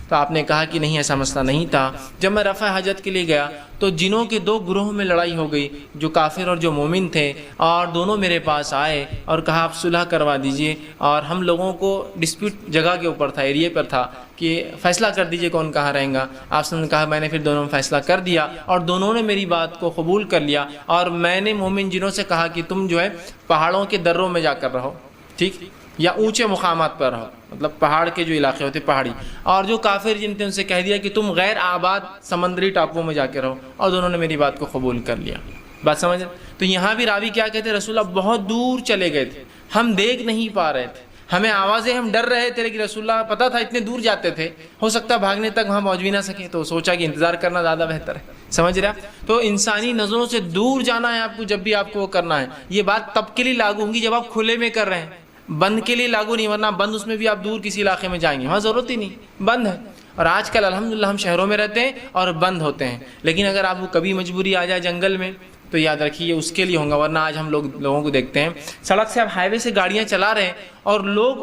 تو آپ نے کہا کہ نہیں ایسا مسئلہ نہیں تھا. جب میں رفع حاجت کے لیے گیا تو جنوں کے 2 گروہوں میں لڑائی ہو گئی، جو کافر اور جو مومن تھے، اور دونوں میرے پاس آئے اور کہا آپ صلح کروا دیجئے. اور ہم لوگوں کو ڈسپیوٹ جگہ کے اوپر تھا، ایریے پر تھا کہ فیصلہ کر دیجئے کون کہاں رہیں گا. آپ نے کہا میں نے پھر دونوں میں فیصلہ کر دیا اور دونوں نے میری بات کو قبول کر لیا. اور میں نے مومن جنوں سے کہا کہ تم جو ہے پہاڑوں کے دروں میں جا کر رہو، ٹھیک، یا اونچے مقامات پر رہو، مطلب پہاڑ کے جو علاقے ہوتے پہاڑی. اور جو کافر جن تھے ان سے کہہ دیا کہ تم غیر آباد سمندری ٹاپوؤں میں جا کے رہو، اور دونوں نے میری بات کو قبول کر لیا. بات سمجھ؟ تو یہاں بھی راوی کیا کہتے ہیں رسول اللہ بہت دور چلے گئے تھے، ہم دیکھ نہیں پا رہے تھے، ہمیں آوازیں، ہم ڈر رہے تھے، لیکن رسول اللہ پتہ تھا اتنے دور جاتے تھے ہو سکتا بھاگنے تک وہاں پہنچ بھی نہ سکے، تو سوچا کہ انتظار کرنا زیادہ بہتر ہے. سمجھ رہے آپ؟ تو انسانی نظروں سے دور جانا ہے آپ کو جب بھی آپ کو وہ کرنا ہے. یہ بات تب کے لیے لاگو ہوں گی جب آپ کھلے میں کر رہے ہیں، بند کے لیے لاگو نہیں، ورنہ بند اس میں بھی آپ دور کسی علاقے میں جائیں گے، وہاں ضرورت ہی نہیں، بند ہے. اور آج کل الحمدللہ ہم شہروں میں رہتے ہیں اور بند ہوتے ہیں، لیکن اگر آپ کو کبھی مجبوری آ جائے جنگل میں تو یاد رکھیے یہ اس کے لیے ہوگا. ورنہ آج ہم لوگوں کو دیکھتے ہیں سڑک سے، آپ ہائی وے سے گاڑیاں چلا رہے ہیں اور لوگ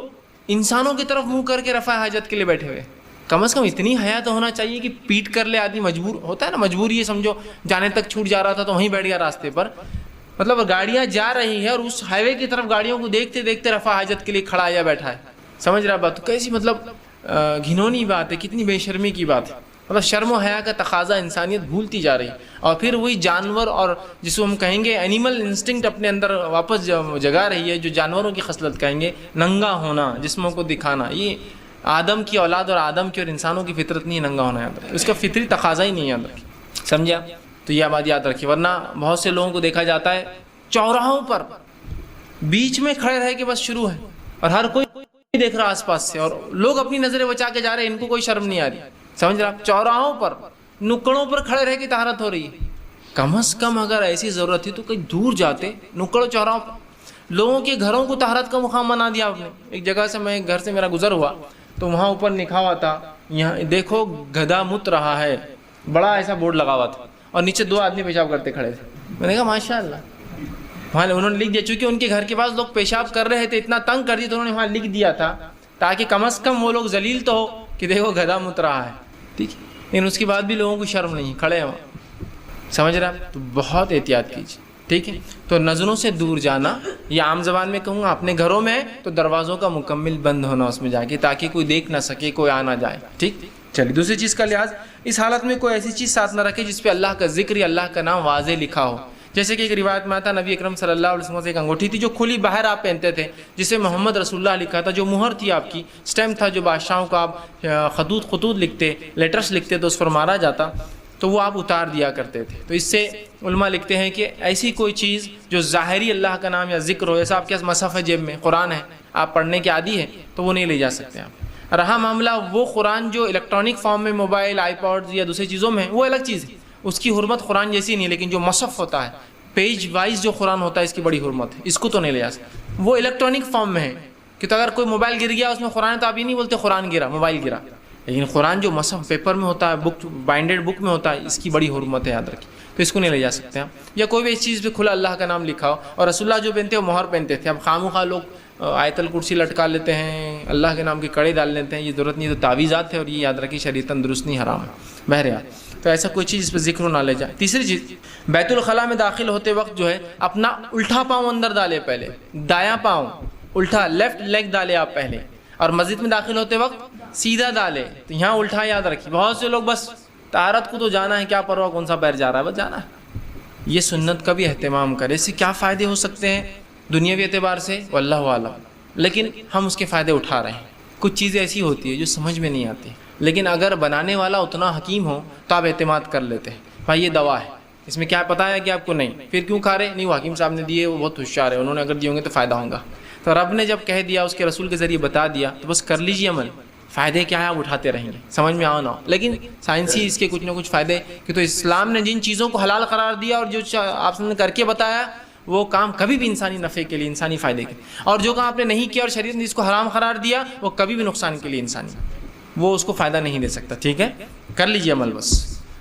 انسانوں کی طرف منہ کر کے رفع حاجت کے لیے بیٹھے ہوئے. کم از کم اتنی حیا تو ہونا چاہیے کہ پیٹ کر لے آدمی، مجبور ہوتا ہے نا، مجبور یہ سمجھو جانے تک چھوٹ جا رہا تھا تو وہیں بیٹھ گیا راستے پر، مطلب گاڑیاں جا رہی ہیں اور اس ہائی وے کی طرف گاڑیوں کو دیکھتے دیکھتے رفع حاجت کے لیے کھڑا یا بیٹھا ہے. سمجھ رہا بات؟ تو کیسی مطلب گھنونی بات ہے، کتنی بے شرمی کی بات ہے. مطلب شرم و حیا کا تقاضا انسانیت بھولتی جا رہی ہے، اور پھر وہی جانور اور جس کو ہم کہیں گے اینیمل انسٹنکٹ اپنے اندر واپس جگا رہی ہے، جو جانوروں کی خصلت کہیں گے، ننگا ہونا، جسموں کو دکھانا. یہ آدم کی اولاد اور آدم کی اور انسانوں کی فطرت نہیں ہے ننگا ہونا، یاد رکھیں، اس کا فطری تقاضا ہی نہیں یاد رکھیں. سمجھا؟ تو یہ بات یاد رکھیے. ورنہ بہت سے لوگوں کو دیکھا جاتا ہے چوراہوں پر بیچ میں کھڑے رہ کے بس شروع ہے، اور ہر کوئی دیکھ رہا آس پاس سے، اور لوگ اپنی نظریں بچا کے جا رہے ہیں، ان کو کوئی شرم نہیں آ رہی. سمجھ رہا؟ چوراہوں پر، نکڑوں پر کھڑے رہ کے طہارت ہو رہی ہے. کم از کم اگر ایسی ضرورت تھی تو کہیں دور جاتے، نکڑوں چوراہوں پر. لوگوں کے گھروں کو طہارت کا مقام بنا دیا آپ نے. ایک جگہ سے میں گھر سے میرا گزر ہوا تو وہاں اوپر لکھا ہوا تھا یہاں دیکھو گدھا مت رہا ہے، بڑا ایسا بورڈ لگا ہوا تھا، اور نیچے 2 آدمی پیشاب کرتے کھڑے تھے. میں نے کہا ماشاء اللہ. وہاں انہوں نے لکھ دیا, چونکہ ان کے گھر کے پاس لوگ پیشاب کر رہے تھے, اتنا تنگ کر دیا تو انہوں نے وہاں لکھ دیا تھا تاکہ کم از کم وہ لوگ ذلیل تو ہو کہ دیکھو گدھا مت رہا ہے. ٹھیک ہے, لیکن اس کے بعد بھی لوگوں کو شرم نہیں, کھڑے ہیں وہاں. سمجھ رہے ہیں؟ تو بہت احتیاط کیجیے. ٹھیک ہے, تو نظروں سے دور جانا, یا عام زبان میں کہوں گا اپنے گھروں میں تو دروازوں کا مکمل بند ہونا اس میں جا کے, تاکہ کوئی دیکھ نہ سکے, کوئی آ نہ جائے. ٹھیک. چلیے دوسری چیز کا لحاظ, اس حالت میں کوئی ایسی چیز ساتھ نہ رکھے جس پہ اللہ کا ذکر یا اللہ کا نام واضح لکھا ہو. جیسے کہ ایک روایت میں آتا, نبی اکرم صلی اللہ علیہ وسلم سے ایک انگوٹھی تھی جو کھلی باہر آپ پہنتے تھے, جسے محمد رسول اللہ لکھا تھا, جو مہر تھی آپ کی, اسٹیمپ تھا, جو بادشاہوں کا آپ خطوط لکھتے, لیٹرس لکھتے تو اس پر مارا جاتا, تو وہ آپ اتار دیا کرتے تھے. تو اس سے علماء لکھتے ہیں کہ ایسی کوئی چیز جو ظاہری اللہ کا نام یا ذکر ہو, جیسا آپ کے پاس مصحف ہے جیب میں, قرآن ہے, آپ پڑھنے کے عادی ہیں, تو وہ نہیں لے جا سکتے آپ. رہا معاملہ وہ قرآن جو الیکٹرانک فارم میں موبائل, آئی پاڈ یا دوسری چیزوں میں ہے, وہ الگ چیز ہے, اس کی حرمت قرآن جیسی نہیں ہے. لیکن جو مصحف ہوتا ہے, پیج وائز جو قرآن ہوتا ہے, اس کی بڑی حرمت ہے, اس کو تو نہیں لے جا سکتے. وہ الیکٹرانک فارم میں ہے, کہ تو اگر کوئی موبائل گر گیا اس میں قرآن, تو آپ یہ نہیں بولتے قرآن گرا, موبائل گرا. لیکن قرآن جو مصحف پیپر میں ہوتا ہے, بک بائنڈیڈ بک میں ہوتا ہے, اس کی بڑی حرمت ہے, یاد رکھیے. تو اس کو نہیں لے جا سکتے آپ. یا کوئی بھی اس چیز پہ کھلا اللہ کا نام لکھا ہو, اور رسول اللہ جو پہنتے ہیں وہ مہر پہنتے تھے. اب خواہ لوگ آیت الکرسی لٹکا لیتے ہیں, اللہ کے نام کے کڑے ڈال لیتے ہیں, یہ ضرورت نہیں. تو تعویذات ہے, اور یہ یاد رکھیے شریعتاً درست نہیں, حرام ہے. بہرحال تو ایسا کوئی چیز اس پہ ذکر نہ لے جائے. تیسری چیز, بیت الخلاء میں داخل ہوتے وقت جو ہے اپنا الٹا پاؤں اندر ڈالے, پہلے دایاں پاؤں الٹا, لیفٹ لیگ ڈالے آپ پہلے, اور مسجد میں داخل ہوتے وقت سیدھا ڈالے. تو یہاں الٹا یاد رکھیے. بہت سے لوگ بس طہارت کو تو جانا ہے, کیا پرواہ کون سا پیر جا رہا ہے, بس جانا ہے. یہ سنت کا بھی اہتمام کرے. اس سے کیا فائدے ہو سکتے ہیں دنیاوی اعتبار سے, واللہ اعلم, لیکن ہم اس کے فائدے اٹھا رہے ہیں. کچھ چیزیں ایسی ہوتی ہے جو سمجھ میں نہیں آتی, لیکن اگر بنانے والا اتنا حکیم ہو تو آپ اعتماد کر لیتے ہیں. بھائی یہ دوا ہے, اس میں کیا پتہ ہے کہ آپ کو نہیں, پھر کیوں کھا رہے؟ نہیں, وہ حکیم صاحب نے دیے, وہ بہت ہوشیار ہے, انہوں نے اگر دیے ہوں گے تو فائدہ ہوگا. تو رب نے جب کہہ دیا, اس کے رسول کے ذریعے بتا دیا, تو بس کر لیجیے عمل. فائدے کیا ہے آپ اٹھاتے رہیں گے, سمجھ میں آؤ نہ ہو. لیکن سائنسی اس کے کچھ نہ کچھ فائدے, کہ تو اسلام نے جن چیزوں کو حلال قرار دیا اور جو آپ نے کر کے بتایا, وہ کام کبھی بھی انسانی نفع کے لیے, انسانی فائدے کے, اور جو کام آپ نے نہیں کیا اور شریعت نے اس کو حرام قرار دیا, وہ کبھی بھی نقصان کے لیے انسانی, وہ اس کو فائدہ نہیں دے سکتا. ٹھیک ہے, کر لیجیے عمل بس.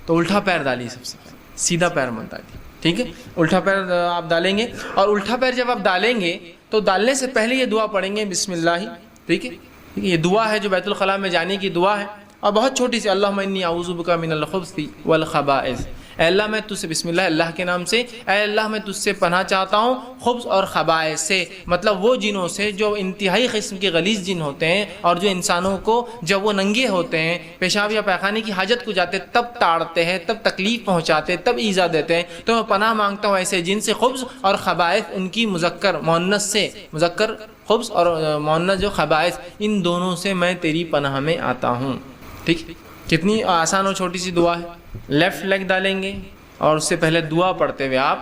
تو الٹا پیر ڈالیے سب سے پہلے, سیدھا پیر مت ڈالیے. ٹھیک ہے, الٹا پیر آپ ڈالیں گے, اور الٹا پیر جب آپ ڈالیں گے تو ڈالنے سے پہلے یہ دعا پڑھیں گے, بسم اللہ. ٹھیک ہے, یہ دعا ہے جو بیت الخلاء میں جانے کی دعا ہے, اور بہت چھوٹی سی, اللہم انی اعوذ بک من الخبث والخبائث. اے اللہ میں تجھ سے, بسم اللہ, اللہ کے نام سے, اے اللہ میں تجھ سے پناہ چاہتا ہوں خبث اور خبائث سے, مطلب وہ جنوں سے جو انتہائی قسم کے غلیظ جن ہوتے ہیں, اور جو انسانوں کو جب وہ ننگے ہوتے ہیں, پیشاب یا پیخانے کی حاجت کو جاتے تب تاڑتے ہیں, تب تکلیف پہنچاتے, تب ایذا دیتے ہیں. تو میں پناہ مانگتا ہوں ایسے جن سے, خبث اور خبائث, ان کی مذکر مؤنث سے, مذکر خبث اور مؤنث جو خبائث, ان دونوں سے میں تیری پناہ میں آتا ہوں. ٹھیک, کتنی آسان اور چھوٹی سی دعا ہے. لیفٹ لیگ ڈالیں گے, اور اس سے پہلے دعا پڑھتے ہوئے آپ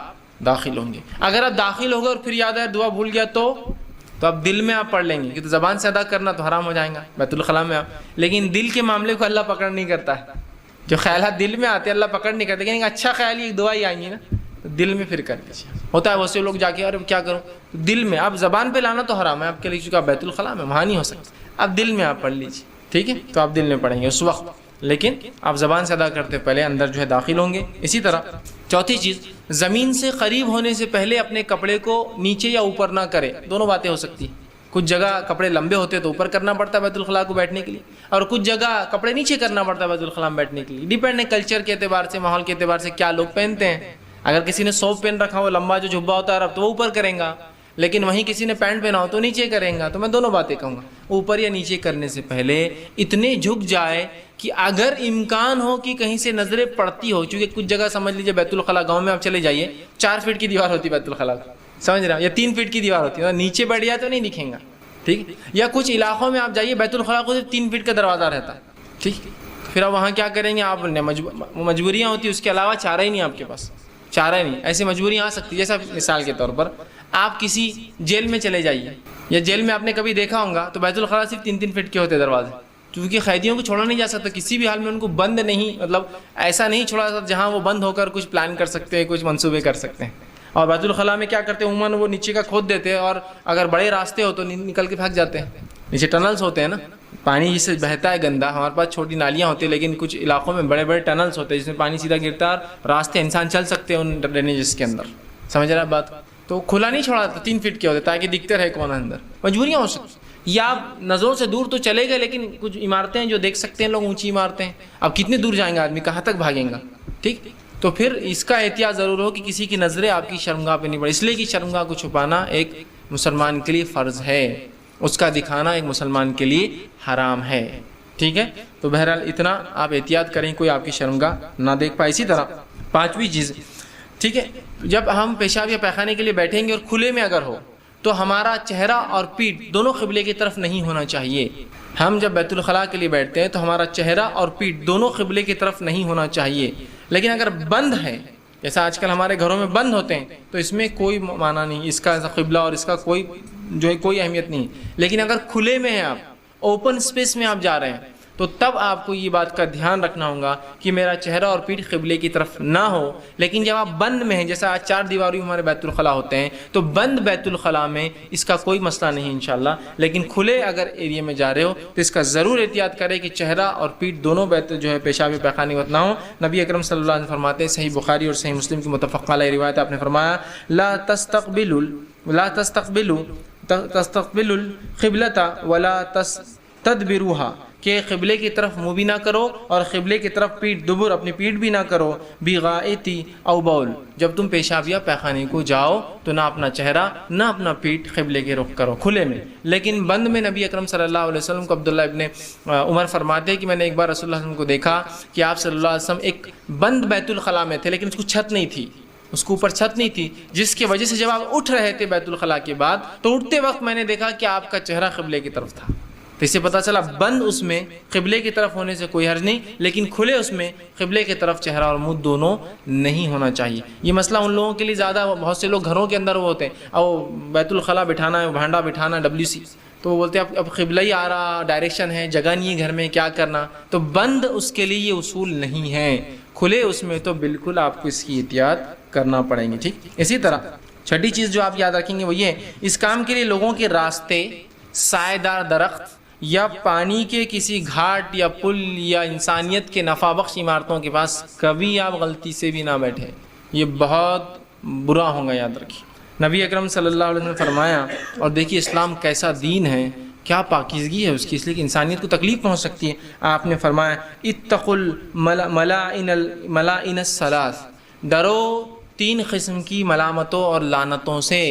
داخل ہوں گے. اگر آپ داخل ہو گئے اور پھر یاد ہے دعا بھول گیا تو آپ دل میں آپ پڑھ لیں گے, کیونکہ زبان سے ادا کرنا تو حرام ہو جائے گا بیت الخلاء میں آپ. لیکن دل کے معاملے کو اللہ پکڑ نہیں کرتا ہے. جو خیالات دل میں آتے ہیں اللہ پکڑ نہیں کرتا, لیکن اچھا خیال ہی, ایک دعا ہی آئیں گی نا, تو دل میں پھر کر لیجیے. ہوتا ہے ویسے لوگ جا کے, ارے کیا کروں, تو دل میں آپ, زبان پہ لانا تو حرام ہے آپ کے لیے, چونکہ آپ بیت الخلاء میں وہاں نہیں ہو سکتے. آپ دل میں آپ پڑھ لیجیے. ٹھیک ہے, تو آپ دل میں پڑھیں گے اس وقت, لیکن آپ زبان سے ادا کرتے پہلے اندر جو ہے داخل ہوں گے. اسی طرح چوتھی چیز, زمین سے قریب ہونے سے پہلے اپنے کپڑے کو نیچے یا اوپر نہ کرے. دونوں باتیں ہو سکتی. کچھ جگہ کپڑے لمبے ہوتے تو اوپر کرنا پڑتا ہے بیت الخلاء کو بیٹھنے کے لیے, اور کچھ جگہ کپڑے نیچے کرنا پڑتا ہے بیت الخلاء میں بیٹھنے کے لیے. ڈیپینڈ ہے کلچر کے اعتبار سے, ماحول کے اعتبار سے کیا لوگ پہنتے ہیں. اگر کسی نے سوپ پہن رکھا ہو, لمبا جو جھبا ہوتا ہے رب, تو وہ اوپر کریں گا, لیکن وہیں کسی نے پینٹ پہنا ہو تو نیچے کریں گا. تو میں دونوں باتیں کہوں گا, اوپر یا نیچے کرنے سے پہلے اتنے جھک جائے کہ اگر امکان ہو کہ کہیں سے نظریں پڑتی ہو, چونکہ کچھ جگہ سمجھ لیجیے بیت الخلاء گاؤں میں آپ چلے جائیے, 4 فٹ کی دیوار ہوتی ہے بیت الخلاء, سمجھ رہے ہیں, یا 3 فٹ کی دیوار ہوتی ہے, نیچے بیٹھ جائے تو نہیں دکھیں گا. ٹھیک, یا کچھ علاقوں میں آپ جائیے بیت الخلاء کو 3 فٹ کا دروازہ رہتا ہے. ٹھیک, پھر آپ وہاں کیا کریں گے, آپ مجبوریاں ہوتی ہیں, اس کے علاوہ چارہ ہی نہیں آپ کے پاس, چارہ نہیں. ایسی مجبوریاں آ سکتی, جیسا مثال کے طور پر آپ کسی جیل میں چلے جائیے, یا جیل میں آپ نے کبھی دیکھا ہوگا تو بیت الخلاء صرف 3 فٹ کے ہوتے دروازے, کیونکہ قیدیوں کو چھوڑا نہیں جا سکتا کسی بھی حال میں, ان کو بند نہیں, مطلب ایسا نہیں چھوڑا جاتا جہاں وہ بند ہو کر کچھ پلان کر سکتے ہیں, کچھ منصوبے کر سکتے ہیں. اور بیت الخلاء میں کیا کرتے ہیں, عموماً وہ نیچے کا کھود دیتے ہیں, اور اگر بڑے راستے ہو تو نکل کے بھاگ جاتے ہیں, نیچے ٹنلز ہوتے ہیں نا, پانی جس سے بہتا ہے گندا، ہمارے پاس چھوٹی نالیاں ہوتی ہیں لیکن کچھ علاقوں میں بڑے بڑے ٹنلز ہوتے ہیں جس میں پانی سیدھا گرتا ہے اور راستے انسان چل سکتے ہیں ان ڈرینیجز کے اندر، سمجھ رہا ہے بات؟ تو کھلا نہیں چھوڑا جاتا، 3 فٹ کے ہوتے تاکہ دکھتے رہے کون ہے اندر، مجبوریاں ہو سکتی، یا آپ نظروں سے دور تو چلے گئے لیکن کچھ عمارتیں ہیں جو دیکھ سکتے ہیں لوگ، اونچی عمارتیں ہیں، اب کتنے دور جائیں گے آدمی، کہاں تک بھاگیں گا؟ ٹھیک، تو پھر اس کا احتیاط ضرور ہو کہ کسی کی نظریں آپ کی شرمگاہ پہ نہیں پڑے، اس لیے کہ شرمگاہ کو چھپانا ایک مسلمان کے لیے فرض ہے، اس کا دکھانا ایک مسلمان کے لیے حرام ہے، ٹھیک ہے؟ تو بہرحال اتنا آپ احتیاط کریں کوئی آپ کی شرمگاہ نہ دیکھ پائے۔ اسی طرح 5ویں چیز، ٹھیک ہے، جب ہم پیشاب یا پیخانے کے لیے بیٹھیں گے اور کھلے میں اگر ہو تو ہمارا چہرہ اور پیٹھ دونوں قبلے کی طرف نہیں ہونا چاہیے۔ ہم جب بیت الخلاء کے لیے بیٹھتے ہیں تو ہمارا چہرہ اور پیٹھ دونوں قبلے کی طرف نہیں ہونا چاہیے، لیکن اگر بند ہے جیسا آج کل ہمارے گھروں میں بند ہوتے ہیں تو اس میں کوئی معنی نہیں، اس کا قبلہ اور اس کا کوئی جو ہے کوئی اہمیت نہیں، لیکن اگر کھلے میں ہیں آپ، اوپن اسپیس میں آپ جا رہے ہیں تو تب آپ کو یہ بات کا دھیان رکھنا ہوگا کہ میرا چہرہ اور پیٹھ قبلے کی طرف نہ ہو۔ لیکن جب آپ بند میں ہیں، جیسا آج 4 دیواری ہمارے بیت الخلاء ہوتے ہیں، تو بند بیت الخلاء میں اس کا کوئی مسئلہ نہیں انشاءاللہ، لیکن کھلے اگر ایریے میں جا رہے ہو تو اس کا ضرور احتیاط کرے کہ چہرہ اور پیٹھ دونوں جو ہے پیشاب پیخانے وقت نہ ہو۔ نبی اکرم صلی اللہ علیہ وسلم فرماتے ہیں، صحیح بخاری اور صحیح مسلم کی متفق علیہ روایت، آپ نے فرمایا لا تستقبلوا القبلة ولا تستدبروها، کہ قبلے کی طرف منہ بھی نہ کرو اور قبلے کی طرف پیٹھ دبر اپنی پیٹھ بھی نہ کرو، بغائطی او بول، جب تم پیشاب یا پیخانے کو جاؤ تو نہ اپنا چہرہ نہ اپنا پیٹھ قبلے کے رخ کرو کھلے میں۔ لیکن بند میں نبی اکرم صلی اللہ علیہ وسلم کو عبداللہ ابن عمر فرماتے ہیں کہ میں نے ایک بار رسول اللہ علیہ وسلم کو دیکھا کہ آپ صلی اللہ علیہ وسلم ایک بند بیت الخلاء میں تھے لیکن اس کو چھت نہیں تھی، اس کو اوپر چھت نہیں تھی، جس کی وجہ سے جب آپ اٹھ رہے تھے بیت الخلاء کے بعد تو اٹھتے وقت میں نے دیکھا کہ آپ کا چہرہ قبلے کی طرف تھا، تو اس سے پتہ چلا بند اس میں قبلے کی طرف ہونے سے کوئی حرج نہیں، لیکن کھلے اس میں قبلے کی طرف چہرہ اور منہ دونوں نہیں ہونا چاہیے۔ یہ مسئلہ ان لوگوں کے لیے زیادہ، بہت سے لوگ گھروں کے اندر وہ ہوتے ہیں اور بیت الخلاء بٹھانا ہے، بھانڈا بٹھانا WC، تو وہ بولتے ہیں اب قبلہ ہی آ رہا، ڈائریکشن ہے، جگہ نہیں ہے گھر میں، کیا کرنا؟ تو بند اس کے لیے یہ اصول نہیں ہے، کھلے اس میں تو بالکل آپ کو اس کی احتیاط کرنا پڑیں گی، ٹھیک۔ اسی طرح 6ٹھی چیز جو آپ یاد رکھیں گے وہ یہ ہے، اس کام کے لیے لوگوں کے راستے، سائے دار درخت یا پانی کے کسی گھاٹ یا پل یا انسانیت کے نفع بخش عمارتوں کے پاس کبھی آپ غلطی سے بھی نہ بیٹھیں، یہ بہت برا ہوگا، یاد رکھیے۔ نبی اکرم صلی اللہ علیہ وسلم نے فرمایا، اور دیکھیے اسلام کیسا دین ہے، کیا پاکیزگی ہے اس کی، اس لیے کہ انسانیت کو تکلیف پہنچ سکتی ہے۔ آپ نے فرمایا اتقوا الملائن الثلاث، ڈرو 3 قسم کی ملامتوں اور لعنتوں سے۔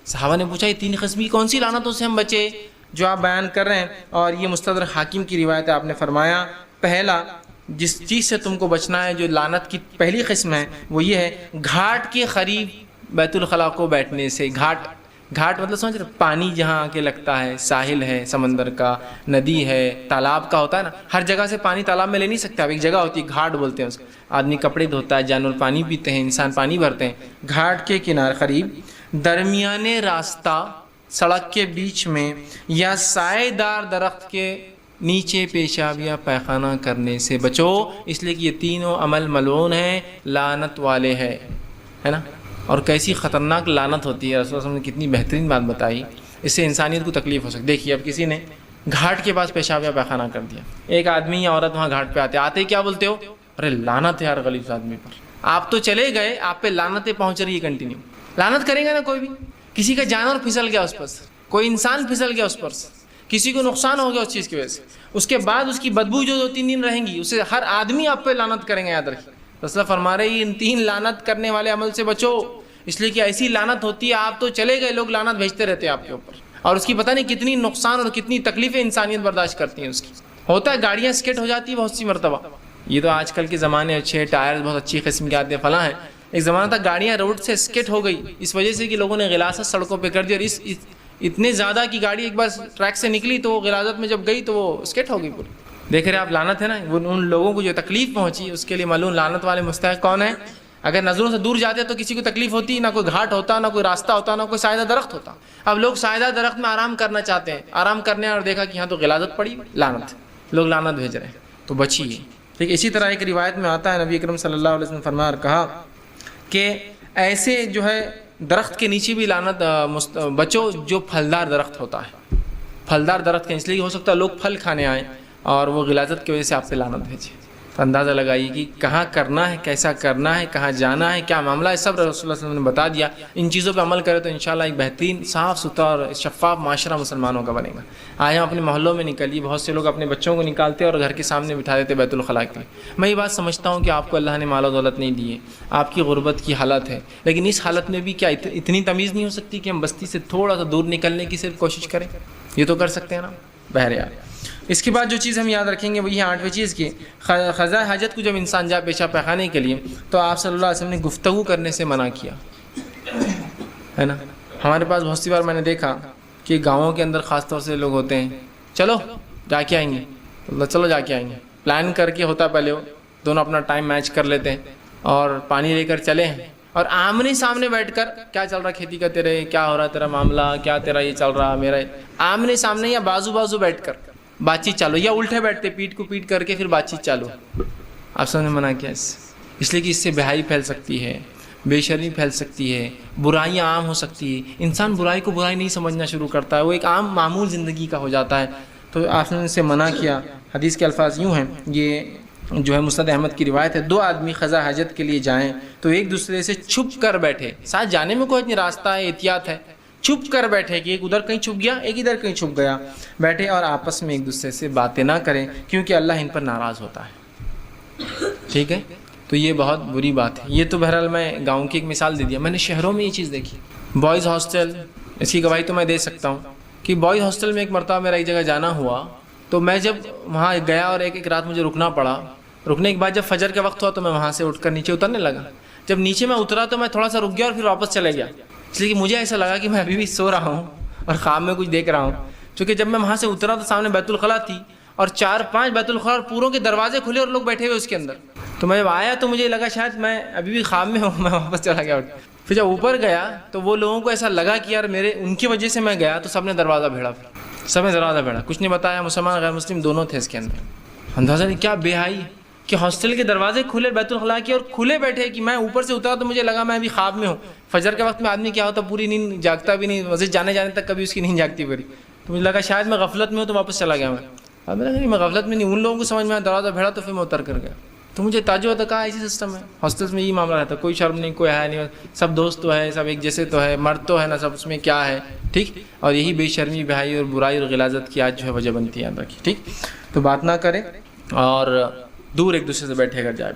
صحابہ نے پوچھا یہ 3 قسم کی کون سی لعنتوں سے ہم بچے جو آپ بیان کر رہے ہیں؟ اور یہ مستدرک حاکم کی روایت ہے، آپ نے فرمایا پہلا جس چیز سے تم کو بچنا ہے، جو لعنت کی پہلی قسم ہے وہ یہ ہے گھاٹ کے قریب بیت الخلاء کو بیٹھنے سے۔ گھاٹ مطلب سمجھ رہے، پانی جہاں کے لگتا ہے، ساحل ہے، سمندر کا، ندی ہے، تالاب کا ہوتا ہے نا، ہر جگہ سے پانی تالاب میں لے نہیں سکتے آپ، ایک جگہ ہوتی ہے گھاٹ بولتے ہیں اس کو، آدمی کپڑے دھوتا ہے، جانور پانی پیتے ہیں، انسان پانی بھرتے ہیں۔ گھاٹ کے کنارے قریب، درمیانے راستہ، سڑک کے بیچ میں، یا سائے دار درخت کے نیچے پیشاب یا پیخانہ کرنے سے بچو، اس لیے کہ یہ تینوں عمل ملعون ہیں، لعنت والے ہے نا۔ اور کیسی خطرناک لعنت ہوتی ہے، رسول اللہ صلی اللہ علیہ وسلم نے کتنی بہترین بات بتائی، اس سے انسانیت کو تکلیف ہو سکتی۔ دیکھیے اب کسی نے گھاٹ کے پاس پیشاب یا پیخانہ کر دیا، ایک آدمی یا عورت وہاں گھاٹ پہ آتے ہی کیا بولتے ہو؟ ارے لعنت ہے یار غلیظ آدمی پر، آپ تو چلے گئے، آپ پہ لعنتیں پہنچ رہی ہے کنٹینیو۔ لعنت کریں گے نا کوئی بھی، کسی کا جانور پھسل گیا اس پر سے، کوئی انسان پھسل گیا اس پر سے، کسی کو نقصان ہو گیا اس چیز کی وجہ سے، اس کے بعد اس کی بدبو جو 2-3 دن رہیں گی، اسے ہر آدمی آپ پہ لعنت کریں گے، یاد رکھیے۔ رسول فرما رہے ہیں ان 3 لعنت کرنے والے عمل سے بچو، اس لیے کہ ایسی لعنت ہوتی ہے، آپ تو چلے گئے، لوگ لعنت بھیجتے رہتے ہیں آپ کے اوپر، اور اس کی پتہ نہیں کتنی نقصان اور کتنی تکلیفیں انسانیت برداشت کرتی ہیں اس کی۔ ہوتا ہے گاڑیاں اسکٹ ہو جاتی ہیں بہت سی مرتبہ، یہ تو آج کل کے زمانے اچھے ٹائر بہت اچھی قسم کے آتے ہیں فلاں ہیں، ایک زمانہ تھا گاڑیاں روڈ سے اسکٹ ہو گئی اس وجہ سے کہ لوگوں نے غلاظت سڑکوں پہ کر دی، اور اتنے زیادہ کی گاڑی ایک بار ٹریک سے نکلی تو وہ غلاظت میں جب گئی تو وہ اسکٹ ہو گئی پوری۔ دیکھ رہے آپ لعنت ہے نا، ان لوگوں کو جو تکلیف پہنچی اس کے لیے معلوم لعنت والے مستحق کون ہیں۔ اگر نظروں سے دور جاتے تو کسی کو تکلیف ہوتی، نہ کوئی گھاٹ ہوتا، نہ کوئی راستہ ہوتا، نہ کوئی سائیدہ درخت ہوتا۔ اب لوگ سائیدہ درخت میں آرام کرنا چاہتے ہیں، آرام کرنے اور دیکھا کہ یہاں تو غلاظت پڑی، لعنت، لوگ لعنت بھیج رہے ہیں، تو بچیے۔ ٹھیک، اسی طرح ایک روایت میں آتا ہے نبی اکرم صلی اللہ علیہ وسلم فرمایا اور کہا کہ ایسے جو ہے درخت کے نیچے بھی لعنت بچو جو پھلدار درخت ہوتا ہے۔ پھلدار درخت کہیں، اس لیے ہو سکتا ہے لوگ پھل کھانے آئیں اور وہ غلاظت کی وجہ سے آپ پہ لعنت بھیجے. تو اندازہ لگائیے کہ کہاں کرنا ہے، کیسا کرنا ہے، کہاں جانا ہے، کیا معاملہ ہے، سب رسول اللہ صلی اللہ علیہ وسلم نے بتا دیا. ان چیزوں پہ عمل کرے تو انشاءاللہ ایک بہترین صاف ستھرا اور شفاف معاشرہ مسلمانوں کا بنے گا. آج ہم اپنے محلوں میں نکلیے، بہت سے لوگ اپنے بچوں کو نکالتے اور گھر کے سامنے بٹھا دیتے بیت الخلاء کے لیے. میں یہ بات سمجھتا ہوں کہ آپ کو اللہ نے مال و دولت نہیں دی ہے، آپ کی غربت کی حالت ہے، لیکن اس حالت میں بھی کیا اتنی تمیز نہیں ہو سکتی کہ ہم بستی سے تھوڑا سا دور نکلنے کی صرف کوشش کریں؟ یہ تو کر سکتے ہیں نا. بہرحال اس کے بعد جو چیز ہم یاد رکھیں گے وہ یہ 8ویں چیز کی قضاء حاجت کو جب انسان جا پیشاب پخانے کے لیے تو آپ صلی اللہ علیہ وسلم نے گفتگو کرنے سے منع کیا ہے نا. ہمارے پاس بہت سی بار میں نے دیکھا کہ گاؤں کے اندر خاص طور سے لوگ ہوتے ہیں، چلو جا کے آئیں گے، چلو جا کے آئیں گے، پلان کر کے ہوتا پہلے، وہ دونوں اپنا ٹائم میچ کر لیتے ہیں اور پانی لے کر چلے ہیں اور آمنے سامنے بیٹھ کر کیا چل رہا کھیتی کا، تیرے کیا ہو رہا تیرا معاملہ، کیا تیرا یہ چل رہا میرا، آمنے سامنے یا بازو بازو بیٹھ کر بات چیت چالو، یا الٹے بیٹھتے پیٹ کو پیٹ کر کے پھر بات چیت چالو. آپ سب نے منع کیا اس لیے کہ اس سے بے-حیائی پھیل سکتی ہے، بے شرمی پھیل سکتی ہے، برائیاں عام ہو سکتی ہے. انسان برائی کو برائی نہیں سمجھنا شروع کرتا ہے، وہ ایک عام معمول زندگی کا ہو جاتا ہے. تو آپ نے اسے منع کیا. حدیث کے الفاظ یوں ہیں، یہ جو ہے مسند احمد کی روایت ہے، 2 آدمی قضاء حاجت کے لیے جائیں تو ایک دوسرے سے چھپ کر بیٹھے، ساتھ جانے میں کوئی اتنی راستہ ہے، احتیاط ہے، چھپ کر بیٹھے کہ ایک ادھر کہیں چھپ گیا ایک ادھر کہیں چھپ گیا، بیٹھے اور آپس میں ایک دوسرے سے باتیں نہ کریں کیونکہ اللہ ان پر ناراض ہوتا ہے. ٹھیک ہے، تو یہ بہت بری بات ہے. یہ تو بہرحال میں گاؤں کی ایک مثال دے دیا، میں نے شہروں میں یہ چیز دیکھی. بوائز ہاسٹل، اس کی گواہی تو میں دے سکتا ہوں کہ بوائز ہاسٹل میں ایک مرتبہ میرا ایک جگہ جانا ہوا تو میں جب وہاں گیا اور ایک رات مجھے رکنا پڑا. رکنے کے بعد جب فجر کا وقت ہوا تو میں وہاں سے اٹھ کر نیچے اترنے لگا. جب نیچے میں اترا تو میں تھوڑا سا رک گیا اور پھر واپس چلے گیا، اس لیے کہ مجھے ایسا لگا کہ میں ابھی بھی سو رہا ہوں اور خواب میں کچھ دیکھ رہا ہوں. چونکہ جب میں وہاں سے اترا تو سامنے بیت الخلاء تھی اور 4-5 بیت الخلاء پوروں کے دروازے کھلے اور لوگ بیٹھے ہوئے اس کے اندر. تو میں جب آیا تو مجھے لگا شاید میں ابھی بھی خواب میں ہوں، میں واپس چلا گیا. پھر جب اوپر گیا تو وہ لوگوں کو ایسا لگا کہ یار ان کی وجہ سے میں گیا، تو سب نے دروازہ بھیڑا، سب نے دروازہ بھیڑا، کچھ نہیں بتایا. مسلمان غیر مسلم دونوں تھے اس کے اندر. اندازہ نہیں کیا بے حیائی کہ ہاسٹل کے دروازے کھلے بیت الخلاء کے اور کھلے بیٹھے کہ میں اوپر سے اترا تو مجھے لگا میں ابھی خواب میں ہوں. فجر کے وقت میں آدمی کیا ہوتا پوری نیند جاگتا بھی نہیں، مسجد جانے تک کبھی اس کی نیند جاگتی پوری. تو مجھے لگا شاید میں غفلت میں ہوں تو واپس چلا گیا. اب میں نہیں، میں غفلت میں نہیں، ان لوگوں کو سمجھ میں دروازہ بھیڑا تو پھر میں اتر کر گیا. تو مجھے تعجب ہوتا کہا ایسی سسٹم ہے ہاسٹلس میں، یہ معاملہ رہتا، کوئی شرم نہیں، کوئی حیا نہیں، سب دوست تو ہے، سب ایک جیسے تو ہے، مرد تو ہے نا سب، اس میں کیا ہے. ٹھیک، اور یہی بے شرمی، بے-حیائی اور برائی اور غلاظت کی آج جو ہے وجہ بنتی ہے. یاد رکھیے. ٹھیک، تو بات نہ کریں اور دور ایک دوسرے سے بیٹھے کر جائے.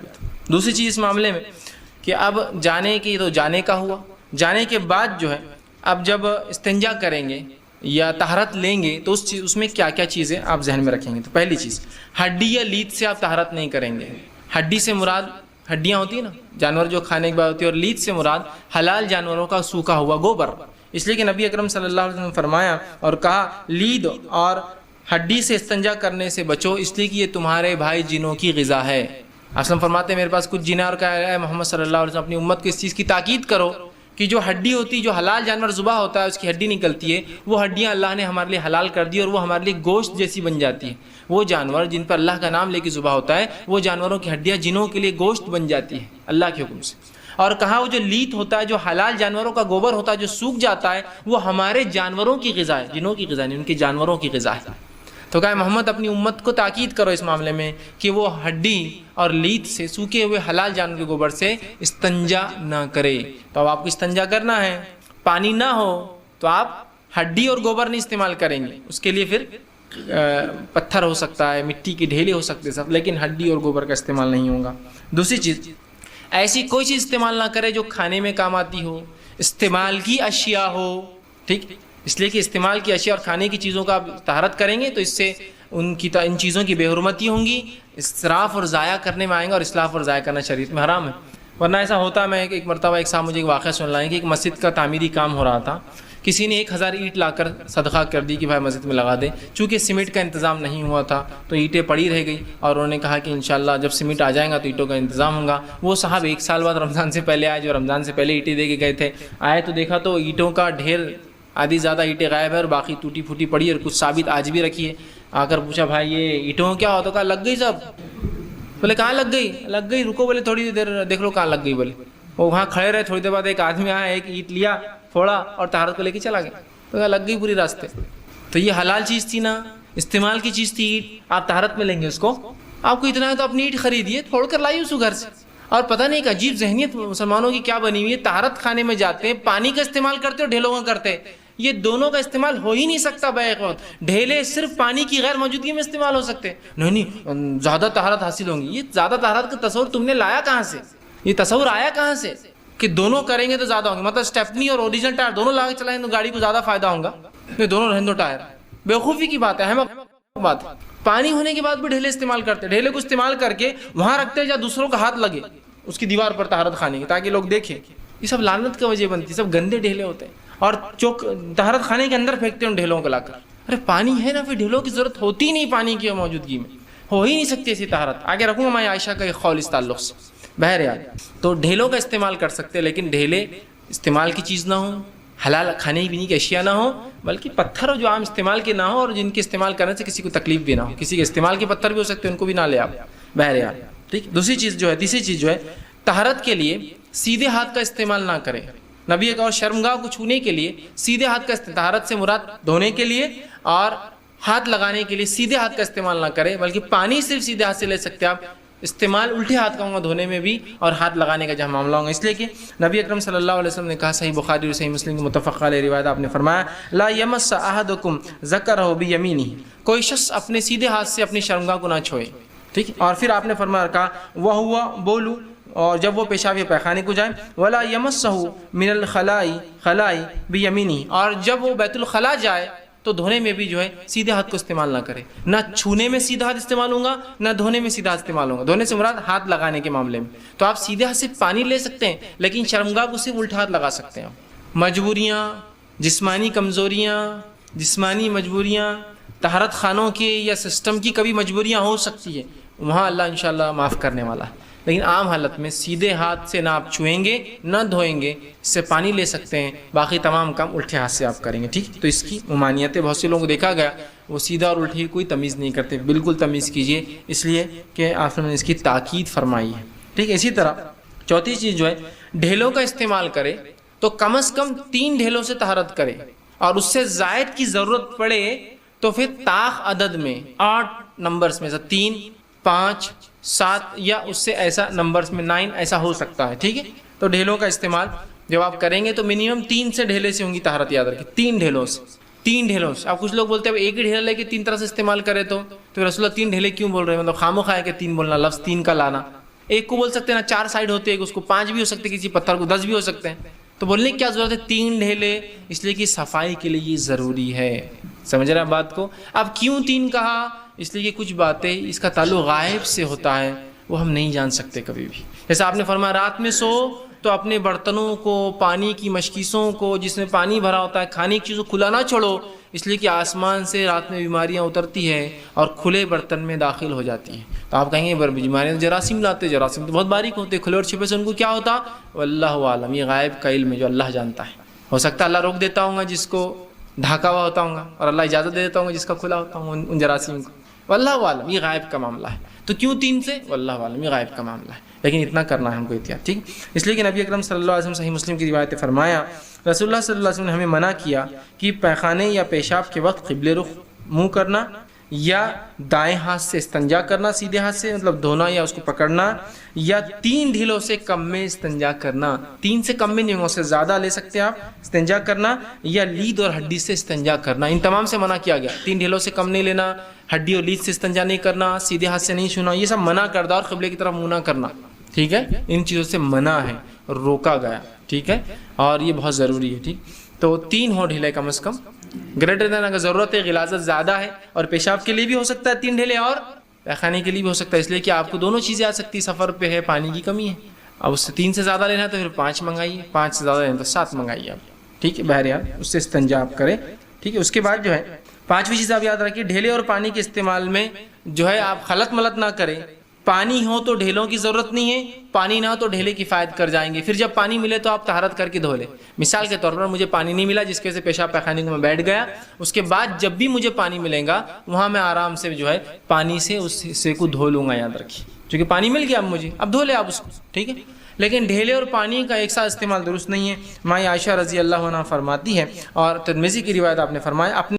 دوسری چیز اس معاملے میں کہ اب جانے کی تو جانے کا ہوا، جانے کے بعد جو ہے اب جب استنجا کریں گے یا طہارت لیں گے تو اس میں کیا کیا چیزیں آپ ذہن میں رکھیں گے. تو پہلی چیز، ہڈی یا لید سے آپ طہارت نہیں کریں گے. ہڈی سے مراد ہڈیاں ہوتی ہیں نا جانور جو کھانے کے بعد ہوتی ہے، اور لید سے مراد حلال جانوروں کا سوکھا ہوا گوبر. اس لیے کہ نبی اکرم صلی اللہ علیہ وسلم نے فرمایا اور کہا لید اور ہڈی سے استنجا کرنے سے بچو، اس لیے کہ یہ تمہارے بھائی جنوں کی غذا ہے. اسلم فرماتے ہیں میرے پاس کچھ جن اور کہا ہے محمد صلی اللہ علیہ وسلم اپنی امت کو اس چیز کی تاکید کرو کہ جو ہڈی ہوتی، جو حلال جانور ذبح ہوتا ہے اس کی ہڈی نکلتی ہے، وہ ہڈیاں اللہ نے ہمارے لیے حلال کر دی اور وہ ہمارے لیے گوشت جیسی بن جاتی ہے. وہ جانور جن پر اللہ کا نام لے کے ذبح ہوتا ہے، وہ جانوروں کی ہڈیاں جنوں کے لیے گوشت بن جاتی ہے اللہ کے حکم سے. اور کہا وہ جو لیت ہوتا ہے، جو حلال جانوروں کا گوبر ہوتا ہے جو سوکھ جاتا ہے، وہ ہمارے جانوروں کی غذا ہے، جنوں کی غذا نہیں، ان کے جانوروں کی غذا ہے. تو کہا محمد اپنی امت کو تاکید کرو اس معاملے میں کہ وہ ہڈی اور لیت سے، سوکھے ہوئے حلال جانور کے گوبر سے استنجا نہ کرے. تو اب آپ کو استنجا کرنا ہے، پانی نہ ہو تو آپ ہڈی اور گوبر نہیں استعمال کریں گے. اس کے لیے پھر پتھر ہو سکتا ہے، مٹی کے ڈھیلے ہو سکتے سب، لیکن ہڈی اور گوبر کا استعمال نہیں ہوگا. دوسری چیز، ایسی کوئی چیز استعمال نہ کرے جو کھانے میں کام آتی ہو، استعمال کی اشیاء ہو. ٹھیک، اس لیے کہ استعمال کی اشیاء اور کھانے کی چیزوں کا آپ طہارت کریں گے تو اس سے ان چیزوں کی بے حرمتی ہوں گی، اسراف اور ضائع کرنے میں آئیں گا، اور اسراف اور ضائع کرنا شریعت میں حرام ہے. ورنہ ایسا ہوتا، میں ایک مرتبہ ایک صاحب مجھے ایک واقعہ سن لائیں کہ ایک مسجد کا تعمیری کام ہو رہا تھا، کسی نے 1000 اینٹ لا کر صدقہ کر دی کہ بھائی مسجد میں لگا دیں. چونکہ سیمنٹ کا انتظام نہیں ہوا تھا تو اینٹیں پڑی رہ گئی، اور انہوں نے کہا کہ انشاءاللہ جب سیمنٹ آ جائے گا تو اینٹوں کا انتظام ہوگا. وہ صاحب 1 سال بعد رمضان سے پہلے آئے، جو رمضان سے پہلے اینٹیں دے کے گئے تھے، آئے تو دیکھا تو اینٹوں کا ڈھیر، آدھی زیادہ اینٹیں غائب ہے اور باقی ٹوٹی پھوٹی پڑی اور کچھ ثابت آج بھی رکھی ہے. آ کر پوچھا بھائی یہ اینٹوں کیا ہو؟ تو کہا لگ گئی صاحب. بولے کہاں لگ گئی؟ لگ گئی، رکو بولے تھوڑی دیر دیکھ لو کہاں لگ گئی. بولے وہ وہاں کھڑے رہے، تھوڑی دیر بعد ایک آدمی آیا، ایک اینٹ لیا، پھوڑا اور طہارت کو لے کے چلا گیا. تو کہا لگ گئی پوری راستے. تو یہ حلال چیز تھی نا، استعمال کی چیز تھی اینٹ، آپ طہارت میں لیں گے اس کو؟ آپ کو اتنا ہے تو اپنی اینٹ خریدیے، پھوڑ کر لائیے اس کو گھر سے۔ اور پتہ نہیں ایک عجیب ذہنیت مسلمانوں کی کیا بنی ہوئی ہے، طہارت خانے میں جاتے ہیں، پانی کا استعمال کرتے اور ڈھیلوں کا کرتے ہیں۔ یہ دونوں کا استعمال ہو ہی نہیں سکتا بیک وقت۔ ڈھیلے صرف پانی کی غیر موجودگی میں استعمال ہو سکتے ہیں، نہیں زیادہ طہارت حاصل ہوں گی۔ یہ زیادہ طہارت کا تصور تم نے لایا کہاں سے؟ یہ تصور آیا کہاں سے کہ دونوں کریں گے تو زیادہ ہوں گے؟ مطلب اسٹیپنی اور اوریجنل ٹائر دونوں لا کے چلائیں تو گاڑی کو زیادہ فائدہ ہوگا، یہ دونوں رہن دو ٹائر۔ بیوقوفی کی بات ہے، اہم بات ہے۔ پانی ہونے کے بعد بھی ڈھیلے استعمال کرتے، ڈھیلے کو استعمال کر کے وہاں رکھتے جہاں دوسروں کا ہاتھ لگے اس کی دیوار پر طہارت خانے کی، تاکہ لوگ دیکھیں۔ یہ سب لعنت کی وجہ بنتی، سب گندے ڈھیلے ہوتے ہیں، اور چوک طہارت خانے کے اندر پھینکتے ہیں ان ڈھیلوں کو لا کر۔ ارے پانی ہے نا، پھر ڈھیلوں کی ضرورت ہوتی نہیں، پانی کی موجودگی میں ہو ہی نہیں سکتی ایسی طہارت۔ آگے رکھوں گا میں عائشہ کا ایک قول اس تعلق سے۔ بہرحال تو ڈھیلوں کا استعمال کر سکتے، لیکن ڈھیلے استعمال کی چیز نہ ہوں، حلال کھانے پینے کی اشیاء نہ ہو، بلکہ پتھر جو عام استعمال کے نہ ہو اور جن کے استعمال کرنے سے کسی کو تکلیف بھی نہ ہو۔ کسی کے استعمال کے پتھر بھی ہو سکتے ہیں، ان کو بھی نہ لے آپ۔ بہرحال ٹھیک۔ دوسری چیز جو ہے، تیسری چیز جو ہے، طہارت کے لیے سیدھے ہاتھ کا استعمال نہ کرے۔ نبی اور شرمگاہ کو چھونے کے لیے سیدھے ہاتھ کا، طہارت سے مراد دھونے کے لیے اور ہاتھ لگانے کے لیے سیدھے ہاتھ کا استعمال نہ کرے، بلکہ پانی صرف سیدھے ہاتھ سے لے سکتے آپ، استعمال الٹے ہاتھ کا ہوگا دھونے میں بھی اور ہاتھ لگانے کا جہاں معاملہ ہوگا۔ اس لیے کہ نبی اکرم صلی اللہ علیہ وسلم نے کہا، صحیح بخاری اور صحیح مسلم کی متفق علیہ روایت، آپ نے فرمایا لا یمس احدکم ذکرہ بیمینہ، کوئی شخص اپنے سیدھے ہاتھ سے اپنی شرمگاہ کو نہ چھوئے، ٹھیک۔ اور پھر آپ نے فرمایا کہا وہو بولو، اور جب وہ پیشاب یا پیخانے کو جائے، ولا یمسہ من الخلاء بیمینہ، اور جب وہ بیت الخلاء جائے تو دھونے میں بھی جو ہے سیدھے ہاتھ کو استعمال نہ کرے۔ نہ چھونے میں سیدھا ہاتھ استعمال ہوگا، نہ دھونے میں سیدھا ہاتھ استعمال ہوگا۔ دھونے سے مراد ہاتھ لگانے کے معاملے میں تو آپ سیدھے ہاتھ سے پانی لے سکتے ہیں، لیکن شرمگاہ کو صرف الٹا ہاتھ لگا سکتے ہیں۔ مجبوریاں، جسمانی کمزوریاں، جسمانی مجبوریاں، طہارت خانوں کے یا سسٹم کی کبھی مجبوریاں ہو سکتی ہے، وہاں اللہ انشاءاللہ معاف کرنے والا ہے، لیکن عام حالت میں سیدھے ہاتھ سے نہ آپ چھوئیں گے نہ دھوئیں گے، اس سے پانی لے سکتے ہیں، باقی تمام کام الٹے ہاتھ سے آپ کریں گے، ٹھیک۔ تو اس کی ممانعتیں بہت سے لوگوں کو دیکھا گیا وہ سیدھا اور الٹی کوئی تمیز نہیں کرتے، بالکل تمیز کیجئے، اس لیے کہ آپ نے اس کی تاکید فرمائی ہے، ٹھیک۔ اسی طرح چوتھی چیز جو ہے، ڈھیلوں کا استعمال کرے تو کم از کم 3 ڈھیلوں سے طہارت کرے، اور اس سے زائد کی ضرورت پڑے تو پھر طاق عدد میں 8 نمبرز میں سے 3، 5، 7 یا اس سے ایسا نمبرز میں 9 ایسا ہو سکتا ہے، ٹھیک ہے۔ تو ڈھیلوں کا استعمال جب آپ کریں گے تو منیمم 3 سے ڈھیلے سے ہوں گی طہارت، یاد رکھیں 3 ڈھیلوں سے، 3 ڈھیلوں سے۔ آپ کچھ لوگ بولتے ہیں ایک ہی ڈھیلا لے کے 3 طرح سے استعمال کرے تو رسول اللہ 3 ڈھیلے کیوں بول رہے ہیں؟ مطلب خاموخواہ ہے کہ 3 بولنا، لفظ 3 کا لانا۔ ایک کو بول سکتے ہیں نا 4 سائڈ ہوتے ہیں، اس کو 5 بھی ہو سکتے ہیں، کسی پتھر کو 10 بھی ہو سکتے ہیں، تو بولنے کی کیا ضرورت ہے 3 ڈھیلے؟ اس لیے کہ صفائی کے لیے یہ ضروری ہے، سمجھ رہے ہیں بات کو؟ اب کیوں 3 کہا؟ اس لیے کہ کچھ باتیں اس کا تعلق غائب سے ہوتا ہے، وہ ہم نہیں جان سکتے کبھی بھی۔ جیسے آپ نے فرمایا رات میں سو تو اپنے برتنوں کو، پانی کی مشکیسوں کو جس میں پانی بھرا ہوتا ہے، کھانے کی چیزوں کو کھلا نہ چھوڑو، اس لیے کہ آسمان سے رات میں بیماریاں اترتی ہے اور کھلے برتن میں داخل ہو جاتی ہیں۔ تو آپ کہیں گے بیماریاں جراثیم لاتے، جراثیم تو بہت باریک ہوتے، کھلے اور چھپے سے ان کو کیا ہوتا؟ واللہ عالم، یہ غائب کا علم ہے جو اللہ جانتا ہے۔ ہو سکتا ہے اللہ روک دیتا ہوں گا جس کو ڈھاکا ہوا ہوتا ہوں گا، اور اللہ اجازت دے دیتا ہوں گا جس کا کھلا ہوتا ہوں ان جراثیم کو۔ واللہ عالم، یہ غائب کا معاملہ ہے۔ تو کیوں 3 سے؟ واللہ عالم، یہ غائب کا معاملہ ہے، لیکن اتنا کرنا ہے ہم کو احتیاط، ٹھیک۔ اس لیے کہ نبی اکرم صلی اللہ علیہ وسلم صحیح مسلم کی روایت فرمایا، رسول اللہ صلی اللہ علیہ وسلم نے ہمیں منع کیا کہ پیخانے یا پیشاب کے وقت قبلے رخ منہ کرنا، یا دائیں ہاتھ سے استنجا کرنا، سیدھے ہاتھ سے مطلب دھونا یا اس کو پکڑنا، یا 3 ڈھیلوں سے کم میں استنجا کرنا۔ 3 سے کم میں نہیں ہوگا، اس سے زیادہ لے سکتے آپ استنجا کرنا، یا لید اور ہڈی سے استنجا کرنا۔ ان تمام سے منع کیا گیا، 3 ڈھیلوں سے کم نہیں لینا، ہڈی اور لید سے استنجا نہیں کرنا، سیدھے ہاتھ سے نہیں چھونا، یہ سب منع کردہ، اور قبلے کی طرف منہ نہ کرنا، ٹھیک ہے۔ ان چیزوں سے منع ہے، روکا گیا، ٹھیک ہے، اور یہ بہت ضروری ہے، ٹھیک۔ تو 3 ہو ڈھیلے کم از کم، گریٹر دین اگر ضرورت ہے، غلاظت زیادہ ہے، اور پیشاب کے لیے بھی ہو سکتا ہے 3 ڈھیلے، اور پیخانے کے لیے بھی ہو سکتا ہے، اس لیے کہ آپ کو دونوں چیزیں آ سکتی، سفر پہ ہے، پانی کی کمی ہے۔ اب اس سے 3 سے زیادہ لینا ہے تو پھر 5 منگائیے، 5 سے زیادہ لینا تو 7 منگائیے آپ، ٹھیک ہے۔ بہرحال اس سے استنجا آپ کریں، ٹھیک ہے۔ اس کے بعد جو ہے 5ویں چیز آپ یاد رکھیے، ڈھیلے اور پانی کے استعمال میں جو ہے آپ خلط ملط نہ کریں۔ پانی ہو تو ڈھیلوں کی ضرورت نہیں ہے، پانی نہ ہو تو ڈھیلے کفایت کر جائیں گے، پھر جب پانی ملے تو آپ طہارت کر کے دھو لیں۔ مثال کے طور پر مجھے پانی نہیں ملا جس کی وجہ سے پیشاب پیخانے کو میں بیٹھ گیا، اس کے بعد جب بھی مجھے پانی ملے گا وہاں میں آرام سے جو ہے پانی سے اس حصے کو دھو لوں گا، یاد رکھیے، کیونکہ پانی مل گیا اب مجھے، اب دھو لے آپ اس کو، ٹھیک ہے۔ لیکن ڈھیلے اور پانی کا ایک ساتھ استعمال درست نہیں ہے۔ ماں عائشہ رضی اللہ عنہا فرماتی ہے، اور ترمذی کی روایت آپ نے فرمایا، اپنے